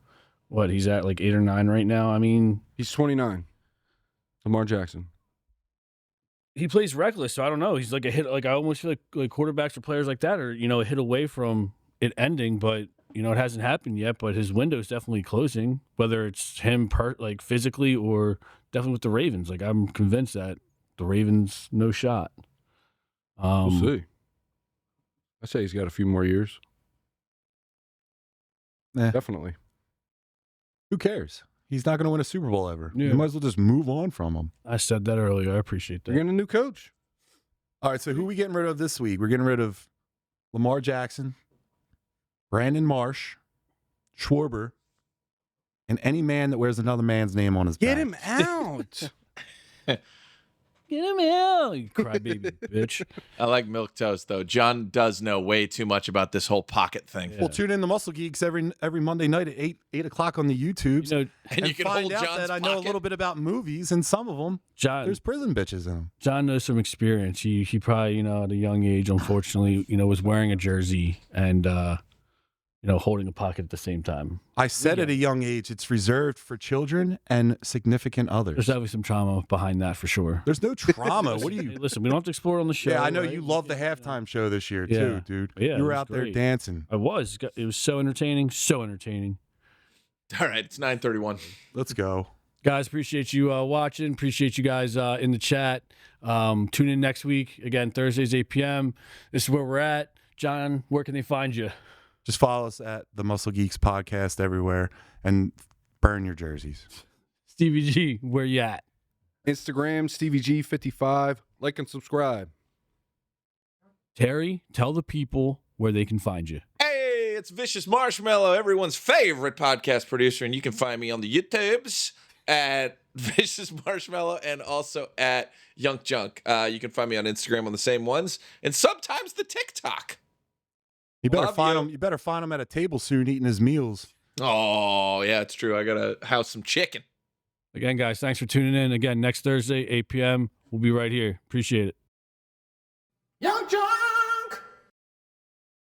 What, he's at like 8 or 9 right now? I mean, He's 29. Lamar Jackson. he plays reckless, so I don't know. He's like a hit. Like I almost feel like quarterbacks or players like that are, a hit away from it ending, but it hasn't happened yet. But his window's definitely closing. Whether it's him like physically or definitely with the Ravens. Like I'm convinced that the Ravens no shot. We'll see. I say he's got a few more years. Definitely. Who cares? He's not going to win a Super Bowl ever. Yeah. You might as well just move on from him. I said that earlier. I appreciate that. You're getting a new coach. All right, so who are we getting rid of this week? We're getting rid of Lamar Jackson, Brandon Marsh, Schwarber, and any man that wears another man's name on his back. Get him out. Get him out, you crybaby bitch. I like milk toast though. John does know way too much about this whole pocket thing. Yeah. Well, tune in to Muscle Geeks every Monday night at 8 o'clock on the YouTubes. You know, And you can find hold out John's that I know a pocket. little bit about movies, and some of them, there's prison bitches in them. John knows from experience. He probably, at a young age, unfortunately, was wearing a jersey and holding a pocket at the same time. I said at a young age, it's reserved for children and significant others. There's definitely some trauma behind that for sure. There's no trauma. What do Hey, you? listen, we don't have to explore it on the show. Yeah, I know right? you loved the halftime show this year Yeah. too, dude. Yeah, you it were was out there great. dancing. I was. It was so entertaining. So entertaining. All right, it's 9:31. Let's go. Guys, appreciate you watching. Appreciate you guys in the chat. Tune in next week. Again, Thursdays, 8 p.m. This is where we're at. John, where can they find you? Just follow us at the Muscle Geeks podcast everywhere and burn your jerseys. Stevie G, where you at? Instagram, StevieG55. Like and subscribe. Terry, tell the people where they can find you. Hey, it's Vicious Marshmallow, everyone's favorite podcast producer, and you can find me on the YouTubes at Vicious Marshmallow and also at Young Junk. You can find me on Instagram on the same ones, and sometimes the TikTok. You better Love find you. him. You better find him at a table soon eating his meals. Oh, yeah, it's true. I gotta house some chicken. Again, guys, thanks for tuning in. Again, next Thursday, 8 p.m. We'll be right here. Appreciate it. Young John.